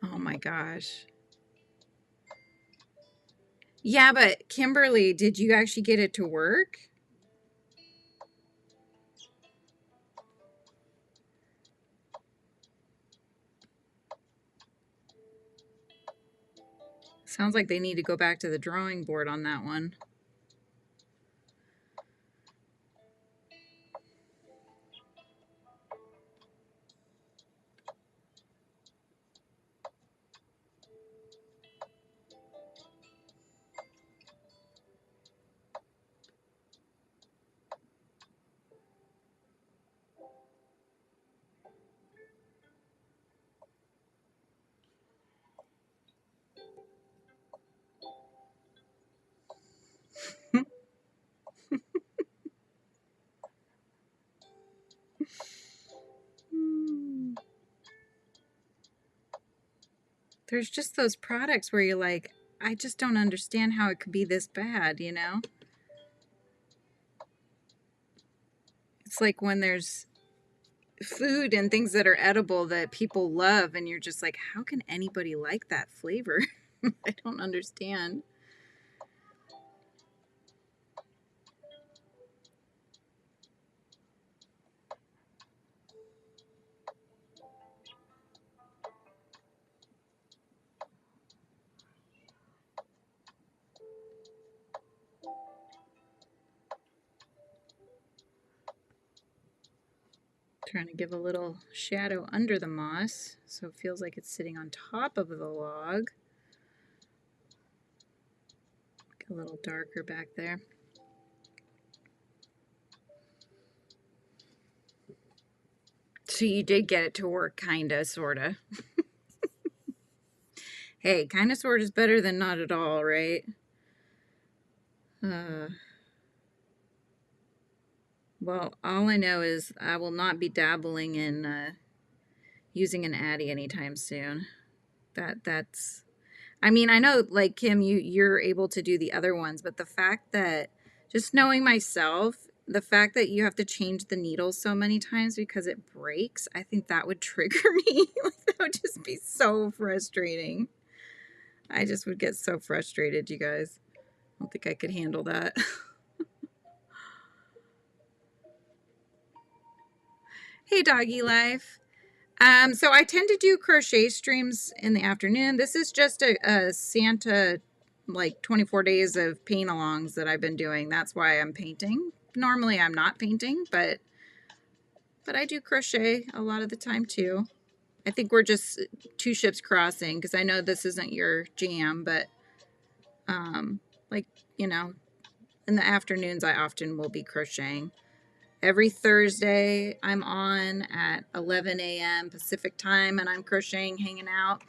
Oh my gosh. Yeah, but Kimberly, did you actually get it to work? Sounds like they need to go back to the drawing board on that one. There's just those products where you're like, I just don't understand how it could be this bad, you know? It's like when there's food and things that are edible that people love, and you're just like, how can anybody like that flavor? I don't understand. Trying to give a little shadow under the moss so it feels like it's sitting on top of the log. A little darker back there. So you did get it to work, kinda, sorta. Hey, kinda, sorta is better than not at all, right? Well, all I know is I will not be dabbling in using an Addy anytime soon. That's. I mean, I know, like Kim, you're able to do the other ones, but the fact that just knowing myself, the fact that you have to change the needles so many times because it breaks, I think that would trigger me. Like, that would just be so frustrating. I just would get so frustrated, you guys. I don't think I could handle that. Hey, doggy life. So I tend to do crochet streams in the afternoon. This is just a Santa, like 24 days of paint alongs that I've been doing. That's why I'm painting. Normally I'm not painting, but I do crochet a lot of the time too. I think we're just two ships crossing because I know this isn't your jam, but like, you know, in the afternoons I often will be crocheting. Every Thursday, I'm on at 11 a.m. Pacific time, and I'm crocheting, hanging out.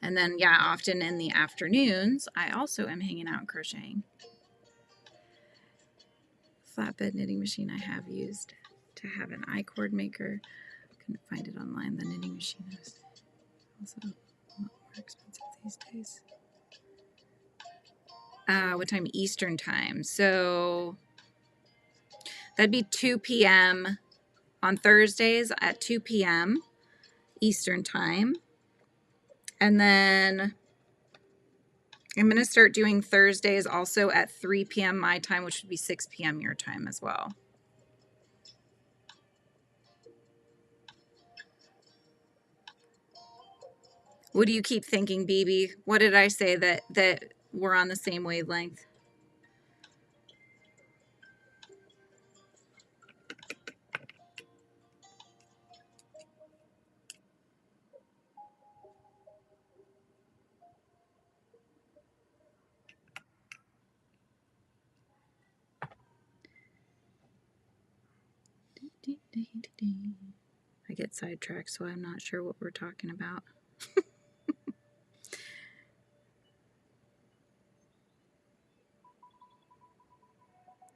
And then, yeah, often in the afternoons, I also am hanging out and crocheting. Flatbed knitting machine I have used to have an I-cord maker. Couldn't find it online. The knitting machine is also a lot more expensive these days. What time? Eastern time. So that'd be 2 p.m. on Thursdays at 2 p.m. Eastern time. And then I'm going to start doing Thursdays also at 3 p.m. my time, which would be 6 p.m. your time as well. What do you keep thinking, BB? What did I say that we're on the same wavelength? I get sidetracked, so I'm not sure what we're talking about.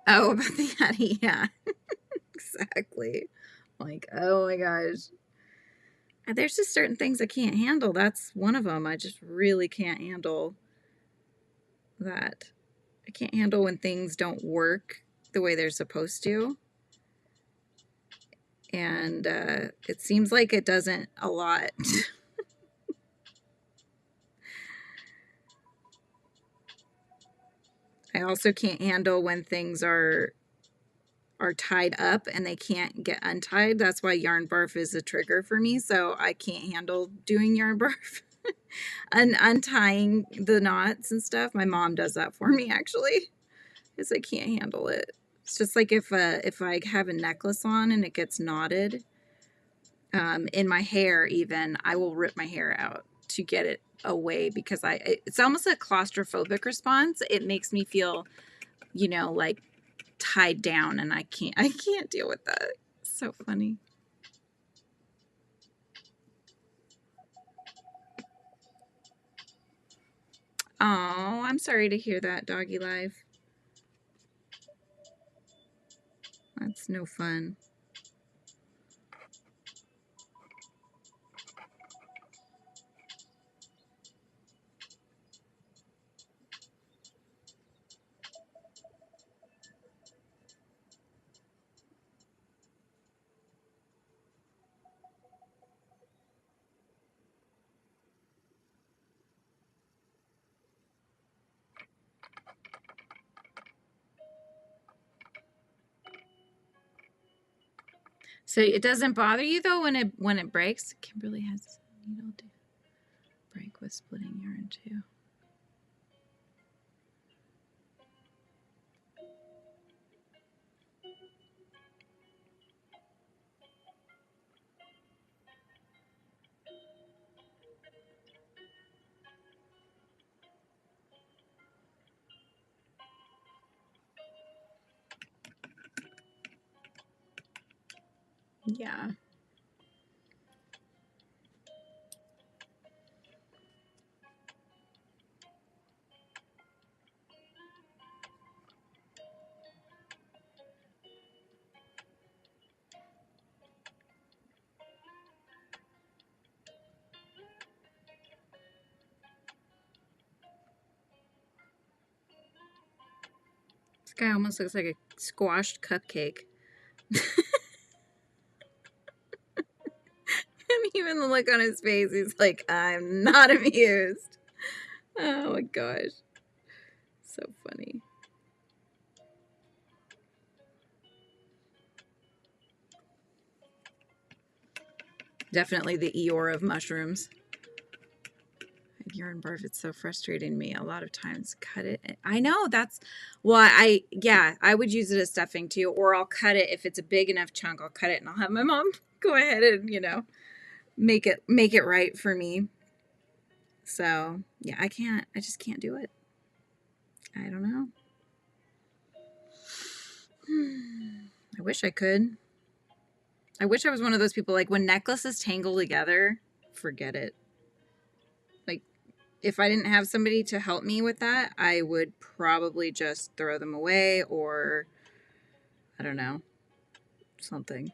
Oh, about the Yeti, yeah. Exactly. Like, oh my gosh. There's just certain things I can't handle. That's one of them. I just really can't handle that. I can't handle when things don't work the way they're supposed to. And it seems like it doesn't a lot. I also can't handle when things are tied up and they can't get untied. That's why yarn barf is a trigger for me. So I can't handle doing yarn barf and untying the knots and stuff. My mom does that for me actually, because I can't handle it. It's just like if I have a necklace on and it gets knotted in my hair, even I will rip my hair out to get it away because it's almost a claustrophobic response. It makes me feel, you know, like tied down, and I can't deal with that. It's so funny. Oh, I'm sorry to hear that, doggy life. That's no fun. So it doesn't bother you though when it breaks? Kimberly has a needle to break with splitting yarn too. Yeah. This guy almost looks like a squashed cupcake. And even the look on his face, he's like, I'm not amused. Oh my gosh. So funny. Definitely the Eeyore of mushrooms. Urine barf, it's so frustrating me. A lot of times cut it. I know that's well, I would use it as stuffing too, or I'll cut it if it's a big enough chunk, I'll cut it and I'll have my mom go ahead and, make it right for me. So yeah, I just can't do it. I don't know. I wish I could. I wish I was one of those people like when necklaces tangle together, forget it. Like if I didn't have somebody to help me with that, I would probably just throw them away or I don't know, something.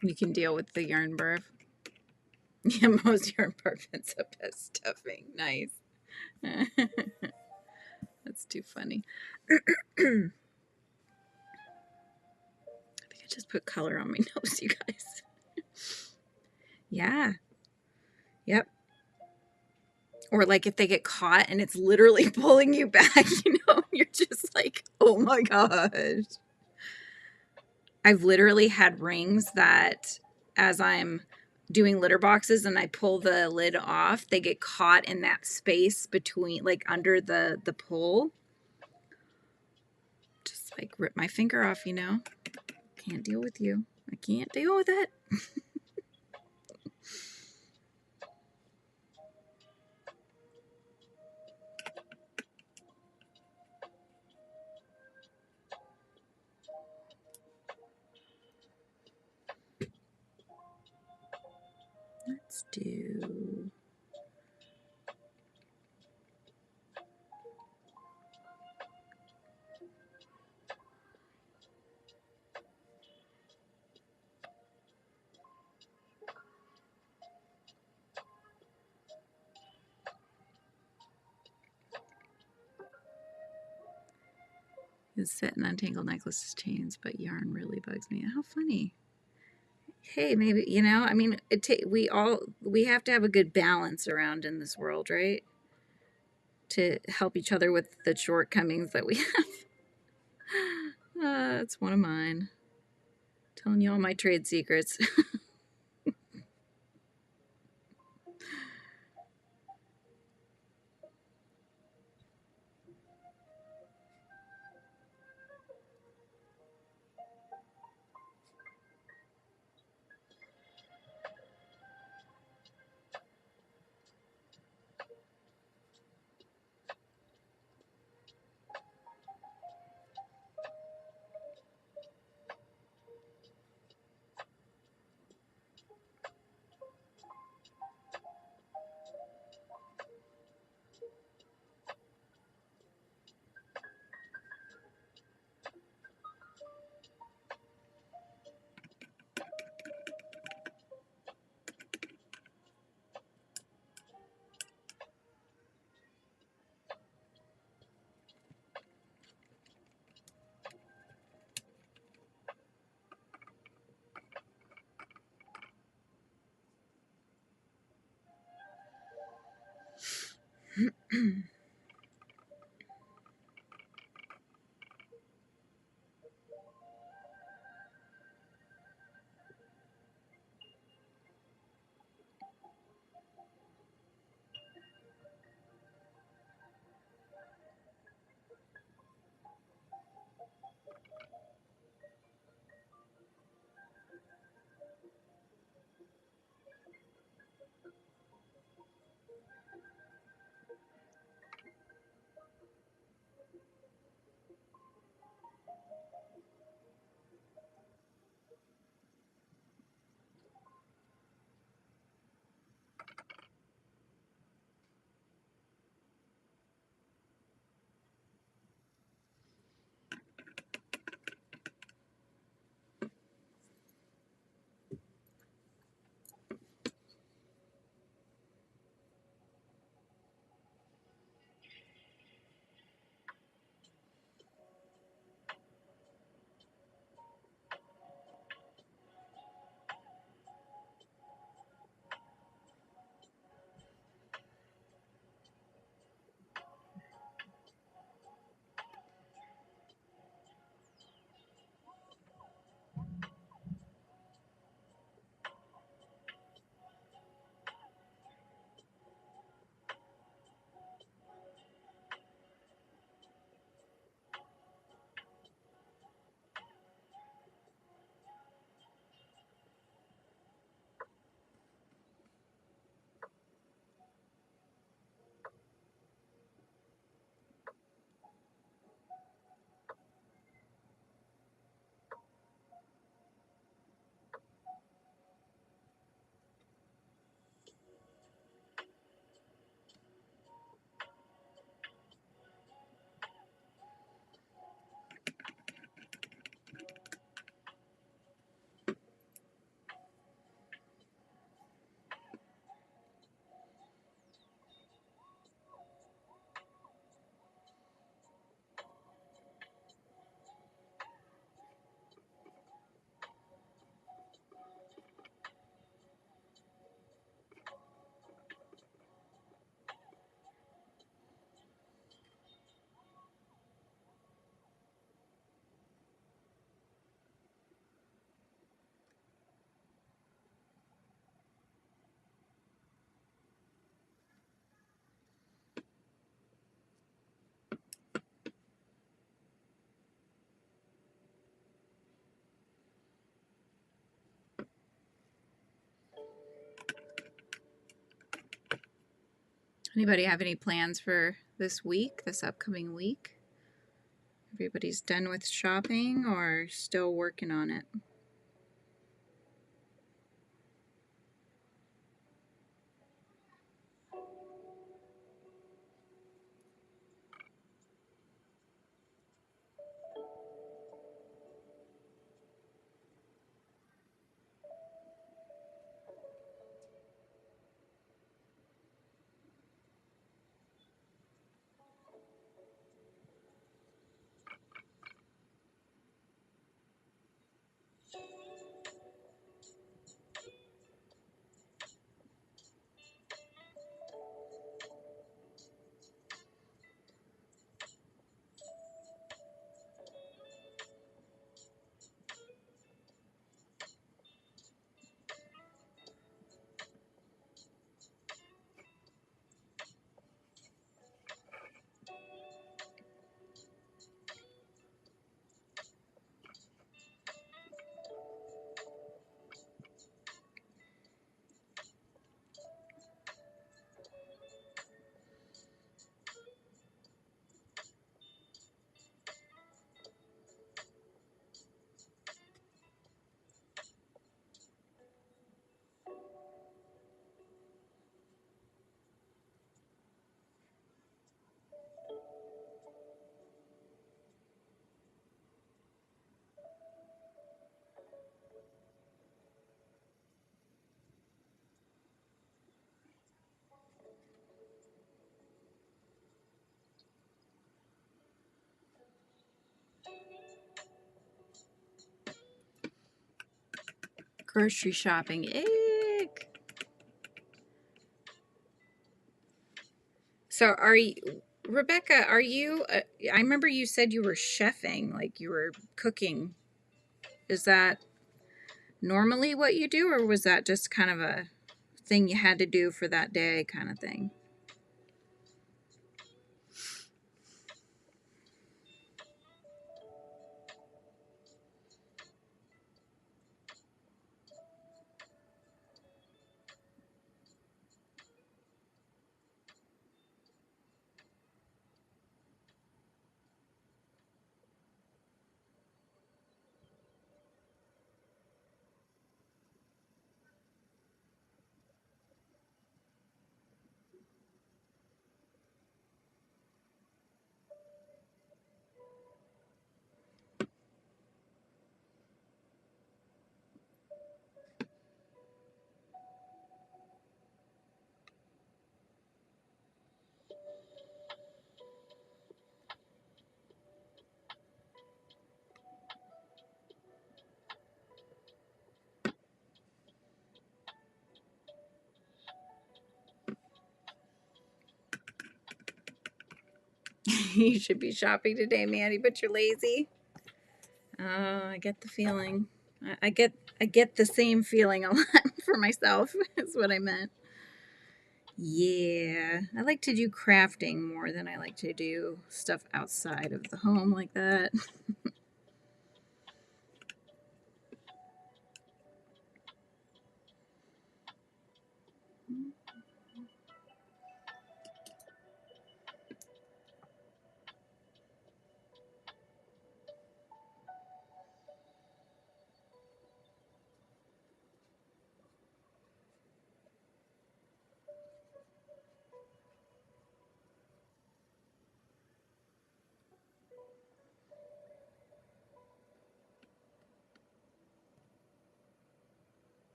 You can deal with the yarn barf. Yeah, most yarn barf ends up as stuffing. Nice. That's too funny. I think I just put color on my nose, you guys. Yeah. Yep. Or like if they get caught and it's literally pulling you back, you're just like, oh my gosh. I've literally had rings that as I'm doing litter boxes and I pull the lid off, they get caught in that space between, like under the pull. Just like rip my finger off, Can't deal with you. I can't deal with it. Let's do... Is set and untangle necklaces chains, but yarn really bugs me. How funny. Hey, maybe, I mean, we have to have a good balance around in this world, right? To help each other with the shortcomings that we have. It's one of mine. Telling you all my trade secrets. Anybody have any plans for this week, this upcoming week? Everybody's done with shopping or still working on it? Grocery shopping. Eek. So are you, Rebecca, are you, I remember you said you were chefing, like you were cooking. Is that normally what you do, or was that just kind of a thing you had to do for that day kind of thing? You should be shopping today, Mandy, but you're lazy. Oh, I get the feeling. I get the same feeling a lot for myself, is what I meant. Yeah, I like to do crafting more than I like to do stuff outside of the home like that.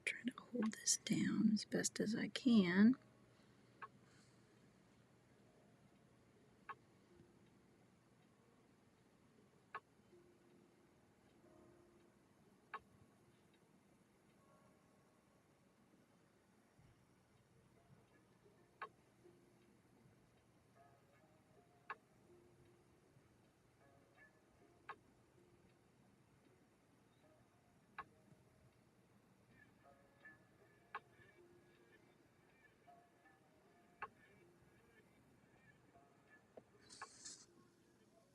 Trying to hold this down as best as I can.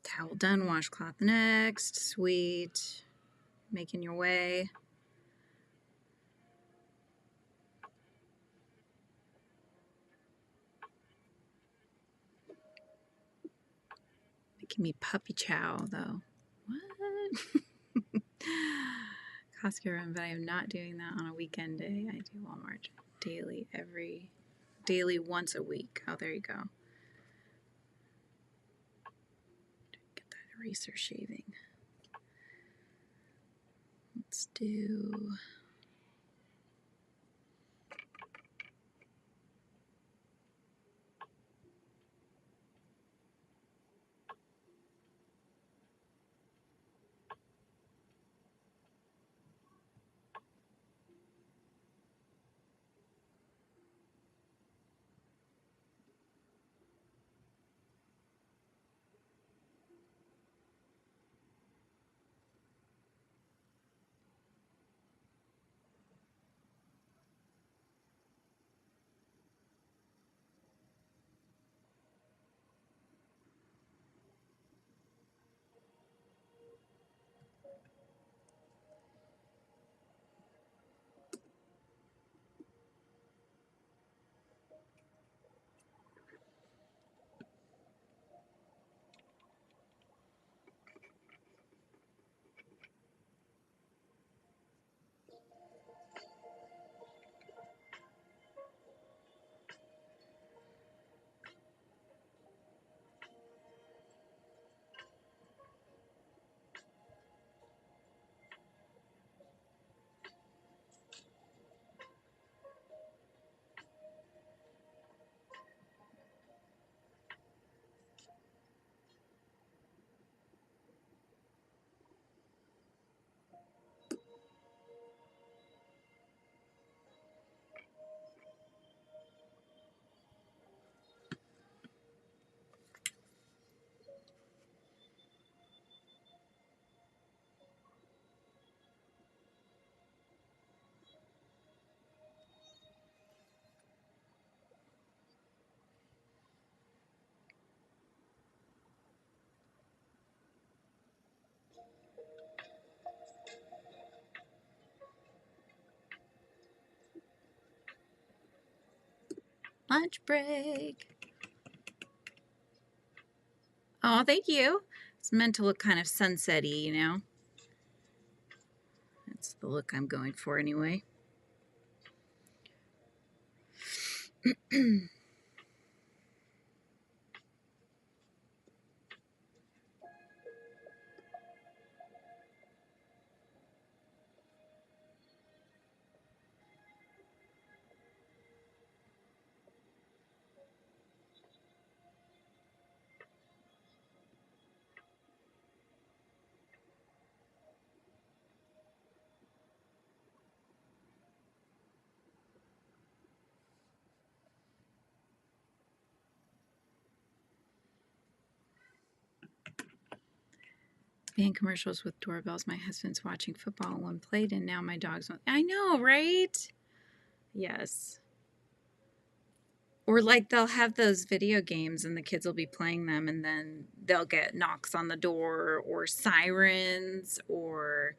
Towel done, washcloth next. Sweet. Making your way. Making me puppy chow, though. What? Costco run, but I am not doing that on a weekend day. I do Walmart daily once a week. Oh, there you go. Get that eraser shaving. Let's do... lunch break. Oh, thank you. It's meant to look kind of sunset-y, you know. That's the look I'm going for anyway. Van commercials with doorbells. My husband's watching football and one played, and now my dog's on. I know, right? Yes. Or like they'll have those video games and the kids will be playing them, and then they'll get knocks on the door or sirens, or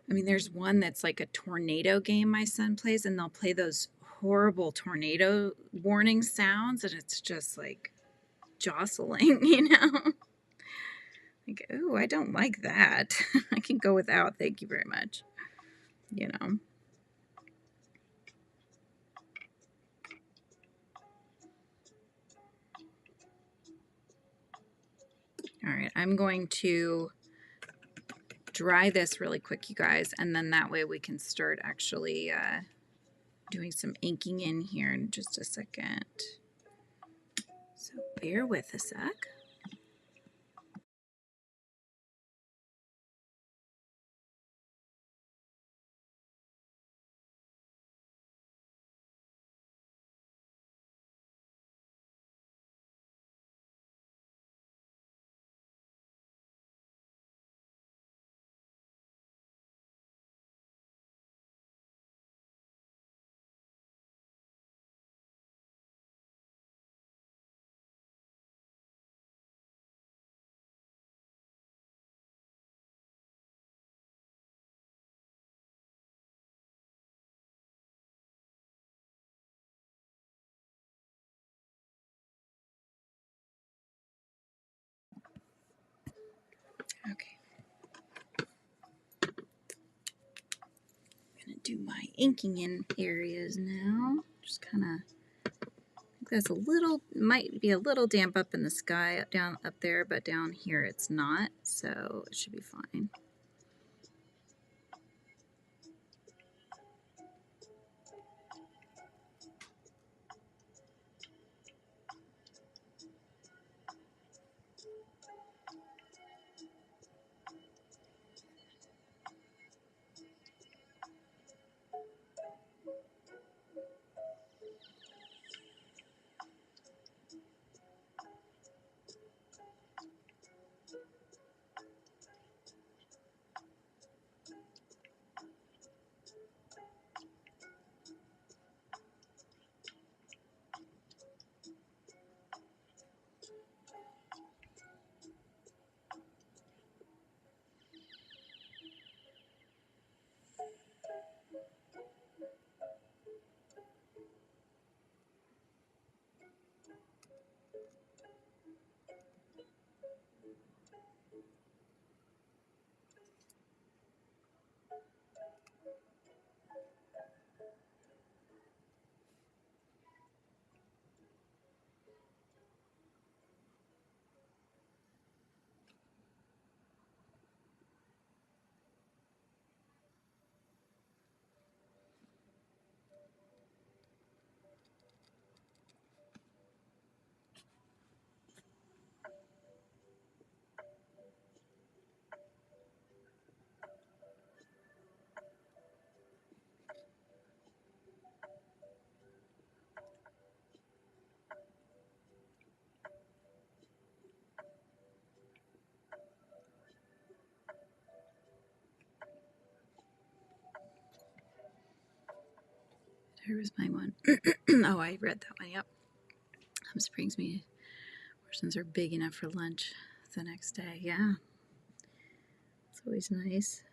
I mean, there's one that's like a tornado game my son plays, and they'll play those horrible tornado warning sounds, and it's just like jostling, you know? Like, oh, I don't like that. I can go without. Thank you very much. You know. All right, I'm going to dry this really quick, you guys, and then that way we can start actually doing some inking in here in just a second. So bear with a sec. Okay. I'm gonna do my inking in areas now. Just kind of, I think that's a little, might be a little damp up in the sky down up there, but down here it's not, so it should be fine. There was my one. Oh, I read that one. Yep. This brings me, portions are big enough for lunch the next day. Yeah. It's always nice.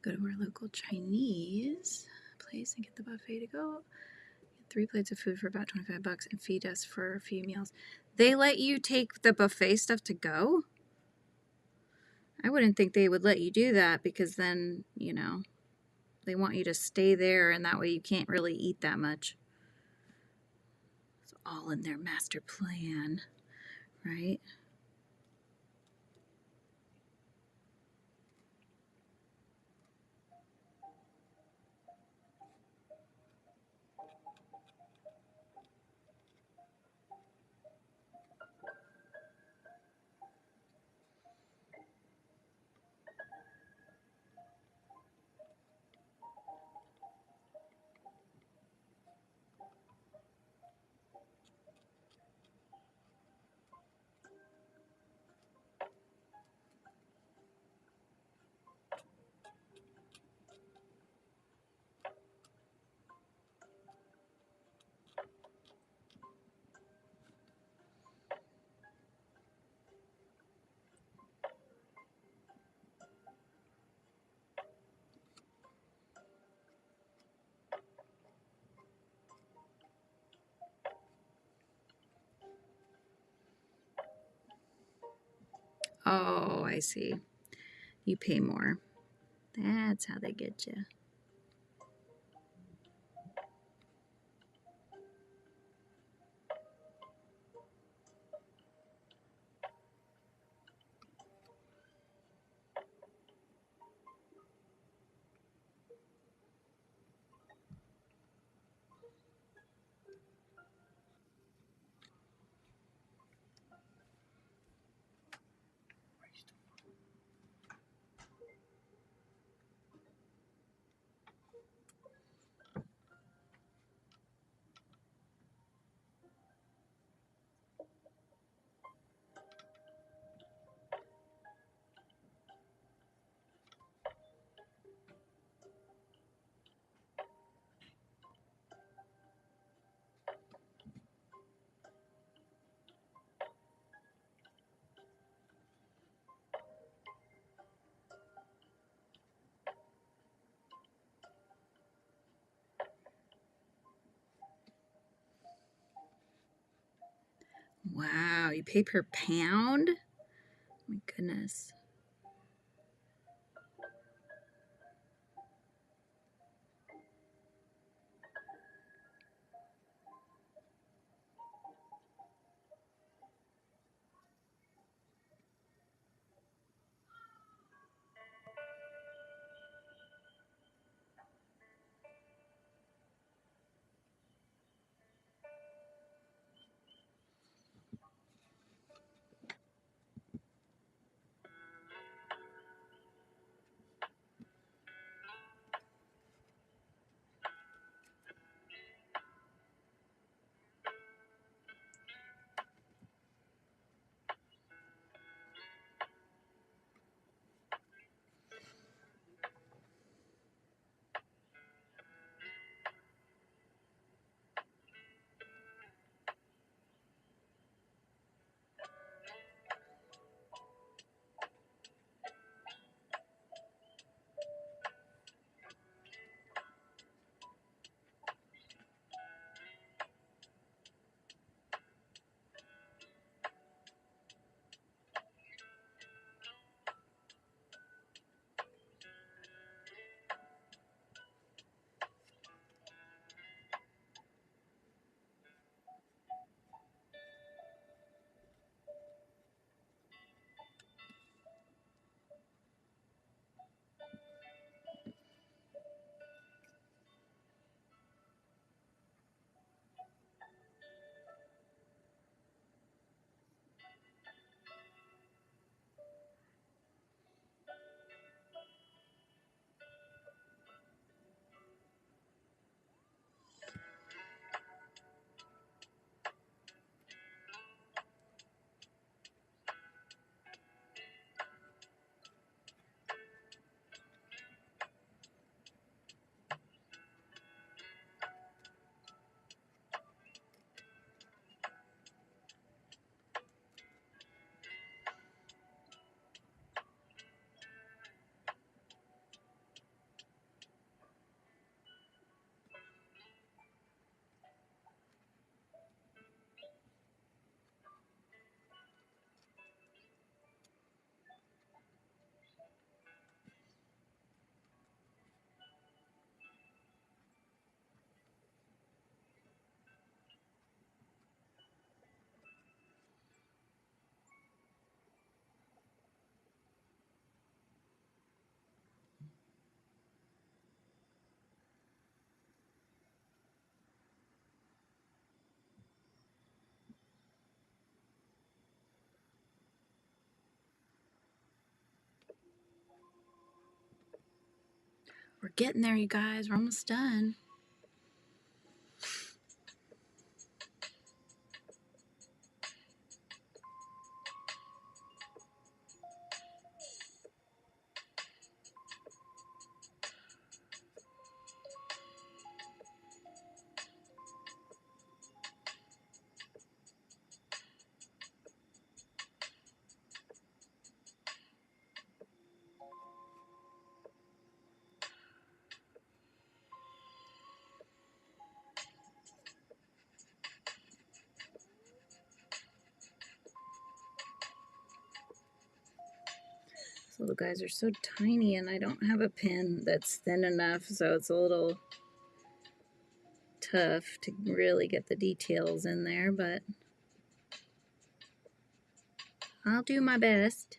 Go to our local Chinese place and get the buffet to go. Get 3 plates of food for about $25 and feed us for a few meals. They let you take the buffet stuff to go? I wouldn't think they would let you do that because then, you know, they want you to stay there and that way you can't really eat that much. It's all in their master plan, right? Oh, I see. You pay more. That's how they get you. Wow, you pay per pound? My goodness. We're getting there, you guys. We're almost done. These little guys are so tiny, and I don't have a pen that's thin enough, so it's a little tough to really get the details in there, but I'll do my best.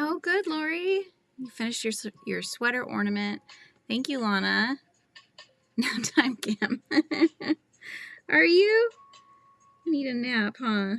Oh, good, Lori. You finished your sweater ornament. Thank you, Lana. Now time, Kim. Are you? Need a nap, huh?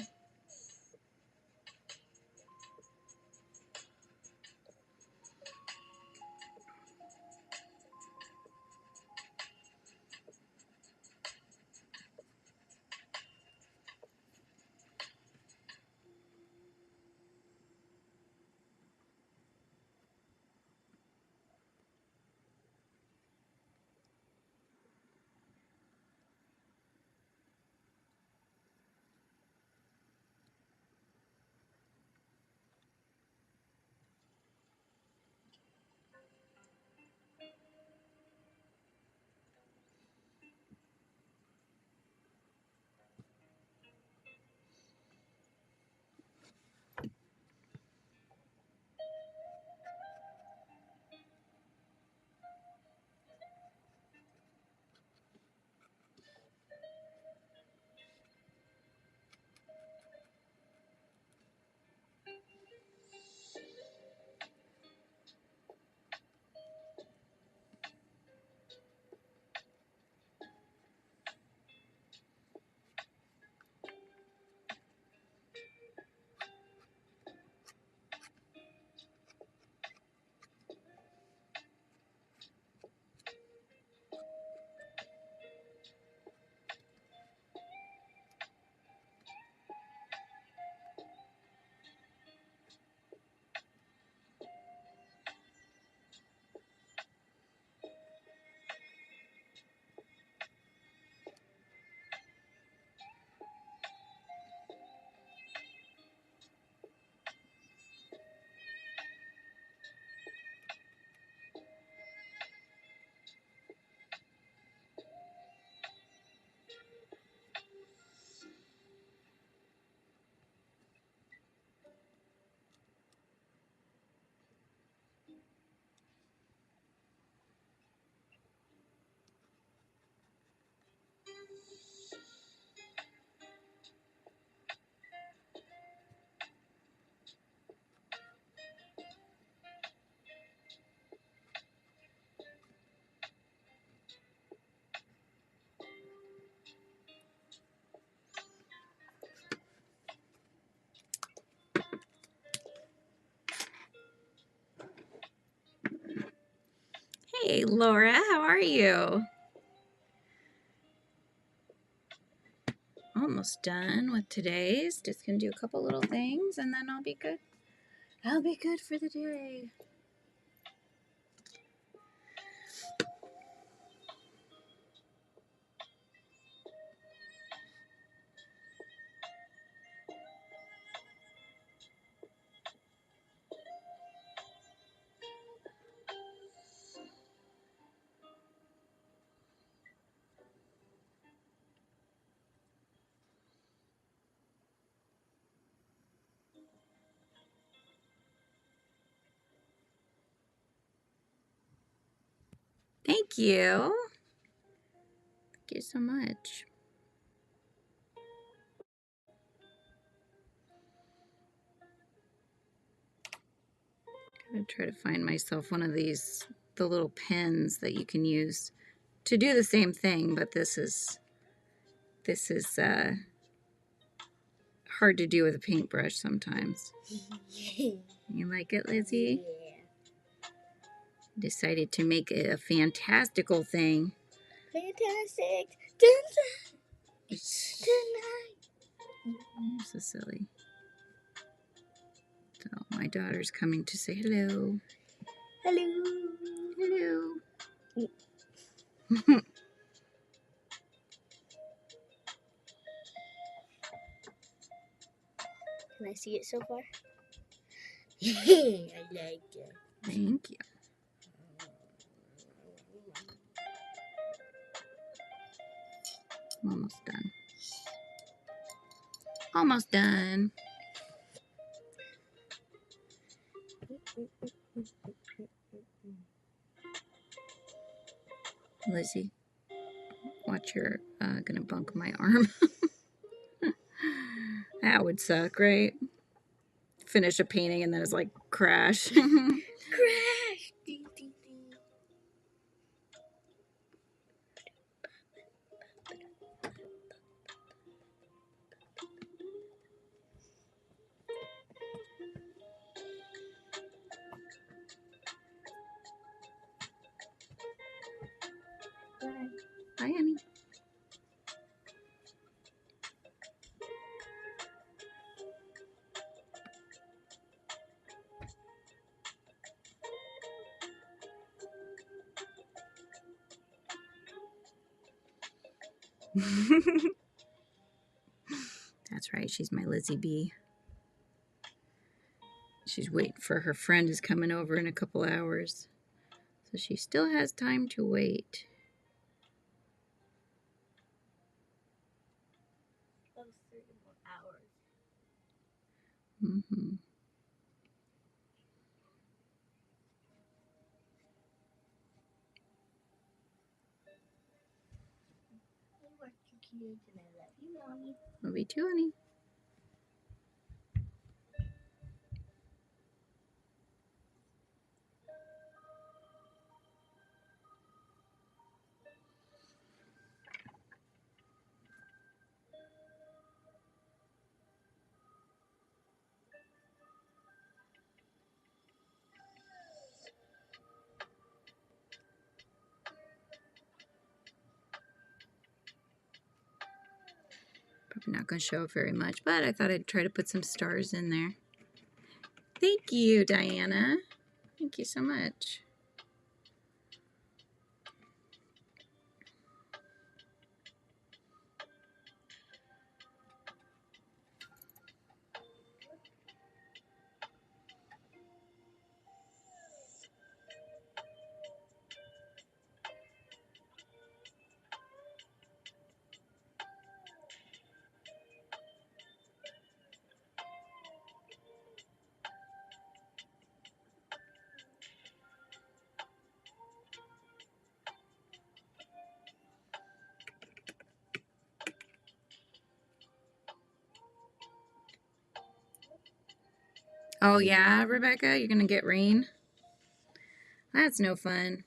Hey, Laura, how are you? Almost done with today's. Just gonna do a couple little things and then I'll be good. I'll be good for the day. Thank you. Thank you so much. I'm going to try to find myself one of these, the little pens that you can use to do the same thing, but this is hard to do with a paintbrush sometimes. You like it, Lizzie? Yeah. Decided to make it a fantastical thing. Fantastic. Tonight. You're so silly. So my daughter's coming to say hello. Hello. Hello. Can I see it so far? I like it. Thank you. I'm almost done. Almost done. Lizzie, watch, you're gonna bunk my arm. That would suck, right? Finish a painting and then it's like crash. Crash. Ding, ding, ding. Bye. Bye, honey. That's right, she's my Lizzie B. She's waiting for her friend is coming over in a couple hours. So she still has time to wait. Oh, 3 more hours. Mm-hmm. You are too cute and I love you, Mommy. Love you too, honey. Probably not going to show very much, but I thought I'd try to put some stars in there. Thank you, Diana. Thank you so much. Oh yeah, Rebecca, you're going to get rain? That's no fun.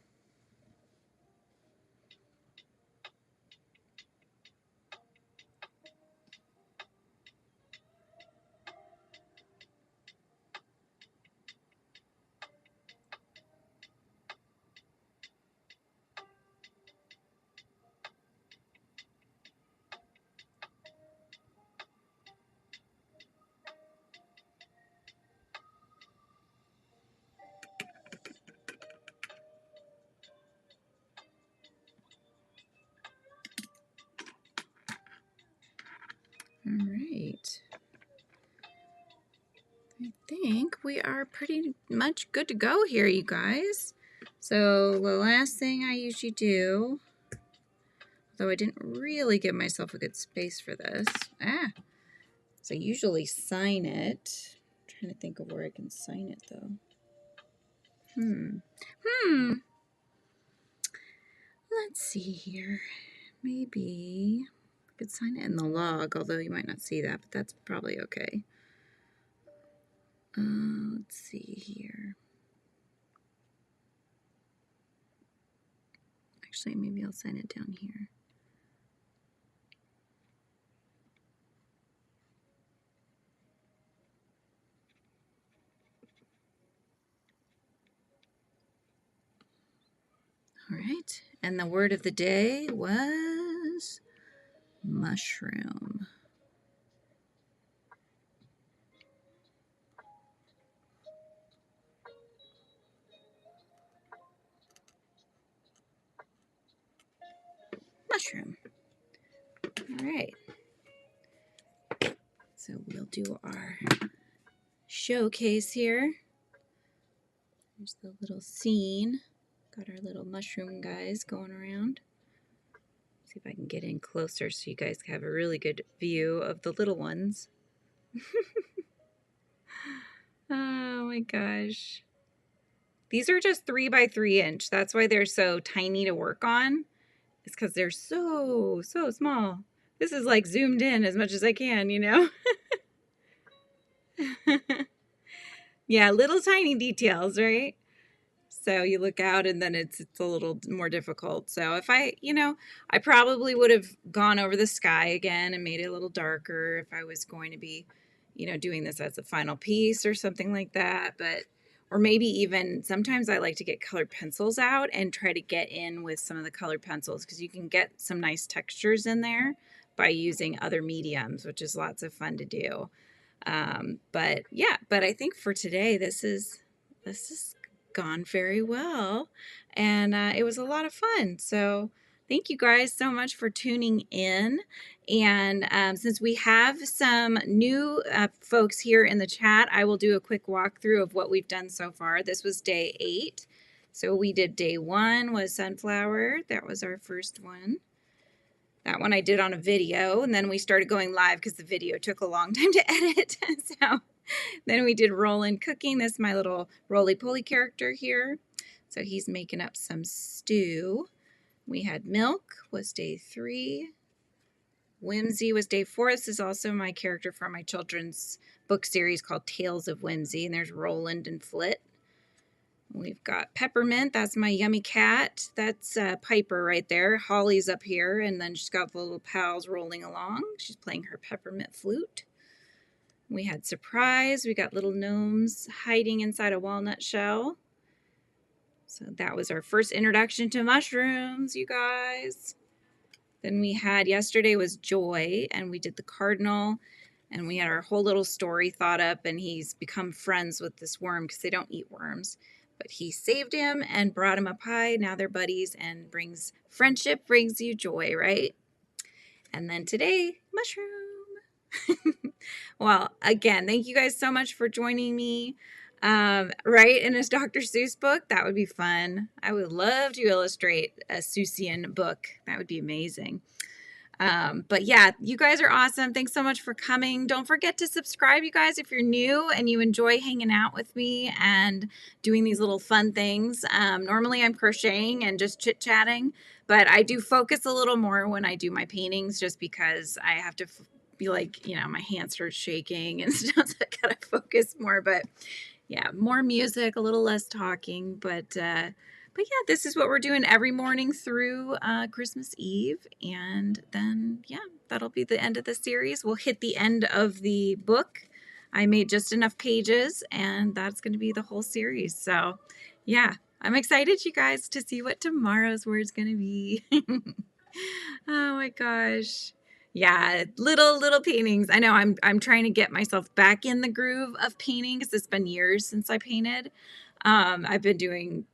I think we are pretty much good to go here, you guys. So the last thing I usually do, though I didn't really give myself a good space for this, so I usually sign it. I'm trying to think of where I can sign it though. Let's see here. Maybe I could sign it in the log, although you might not see that, but that's probably okay. Let's see here. Actually, maybe I'll sign it down here. All right, and the word of the day was mushroom. Mushroom. All right. So we'll do our showcase here. There's the little scene. Got our little mushroom guys going around. See if I can get in closer so you guys have a really good view of the little ones. Oh my gosh. These are just 3 by 3 inch. That's why they're so tiny to work on. It's because they're so small. This is like zoomed in as much as I can, you know? Yeah, little tiny details, right? So you look out and then it's a little more difficult. So if I probably would have gone over the sky again and made it a little darker if I was going to be, doing this as a final piece or something like that. But, or maybe even sometimes I like to get colored pencils out and try to get in with some of the colored pencils because you can get some nice textures in there by using other mediums, which is lots of fun to do. But yeah, but I think for today, this is gone very well, and it was a lot of fun. So thank you guys so much for tuning in. And since we have some new folks here in the chat, I will do a quick walkthrough of what we've done so far. This was day 8. So we did day 1 was sunflower. That was our first one. That one I did on a video, and then we started going live because the video took a long time to edit. So then we did Roland cooking. This is my little roly-poly character here. So he's making up some stew. We had milk was day 3. Whimsy was day 4. This is also my character from my children's book series called Tales of Whimsy. And there's Roland and Flit. We've got Peppermint. That's my yummy cat. That's Piper right there. Holly's up here, and then she's got the little pals rolling along. She's playing her peppermint flute. We had Surprise. We got little gnomes hiding inside a walnut shell. So that was our first introduction to mushrooms, you guys. Then we had, yesterday was Joy, and we did the cardinal, and we had our whole little story thought up, and he's become friends with this worm because they don't eat worms. But he saved him and brought him up high. Now they're buddies, and friendship brings you joy, right? And then today, mushroom. Well, again, thank you guys so much for joining me. Right in a Dr. Seuss book, that would be fun. I would love to illustrate a Seussian book. That would be amazing. But yeah, you guys are awesome. Thanks so much for coming. Don't forget to subscribe, you guys, if you're new and you enjoy hanging out with me and doing these little fun things. Normally I'm crocheting and just chit-chatting, but I do focus a little more when I do my paintings just because I have to be like, my hands start shaking and stuff, so I gotta focus more. But yeah, more music, a little less talking, but yeah, this is what we're doing every morning through Christmas Eve. And then, yeah, that'll be the end of the series. We'll hit the end of the book. I made just enough pages, and that's going to be the whole series. So, yeah, I'm excited, you guys, to see what tomorrow's word's going to be. Oh my gosh. Yeah, little paintings. I know I'm trying to get myself back in the groove of painting because it's been years since I painted. I've been doing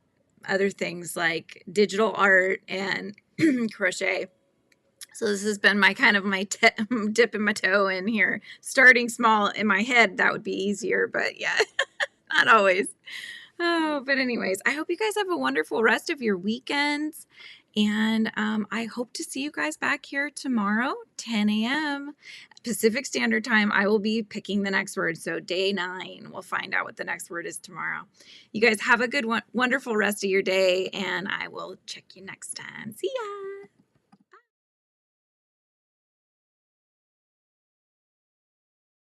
other things like digital art and crochet. So this has been my kind of my dipping my toe in here. Starting small in my head, that would be easier, but yeah, not always. Oh, but anyways, I hope you guys have a wonderful rest of your weekends. And I hope to see you guys back here tomorrow, 10 a.m. Pacific Standard Time. I will be picking the next word. So day 9, we'll find out what the next word is tomorrow. You guys have a good one, wonderful rest of your day, and I will check you next time. See ya.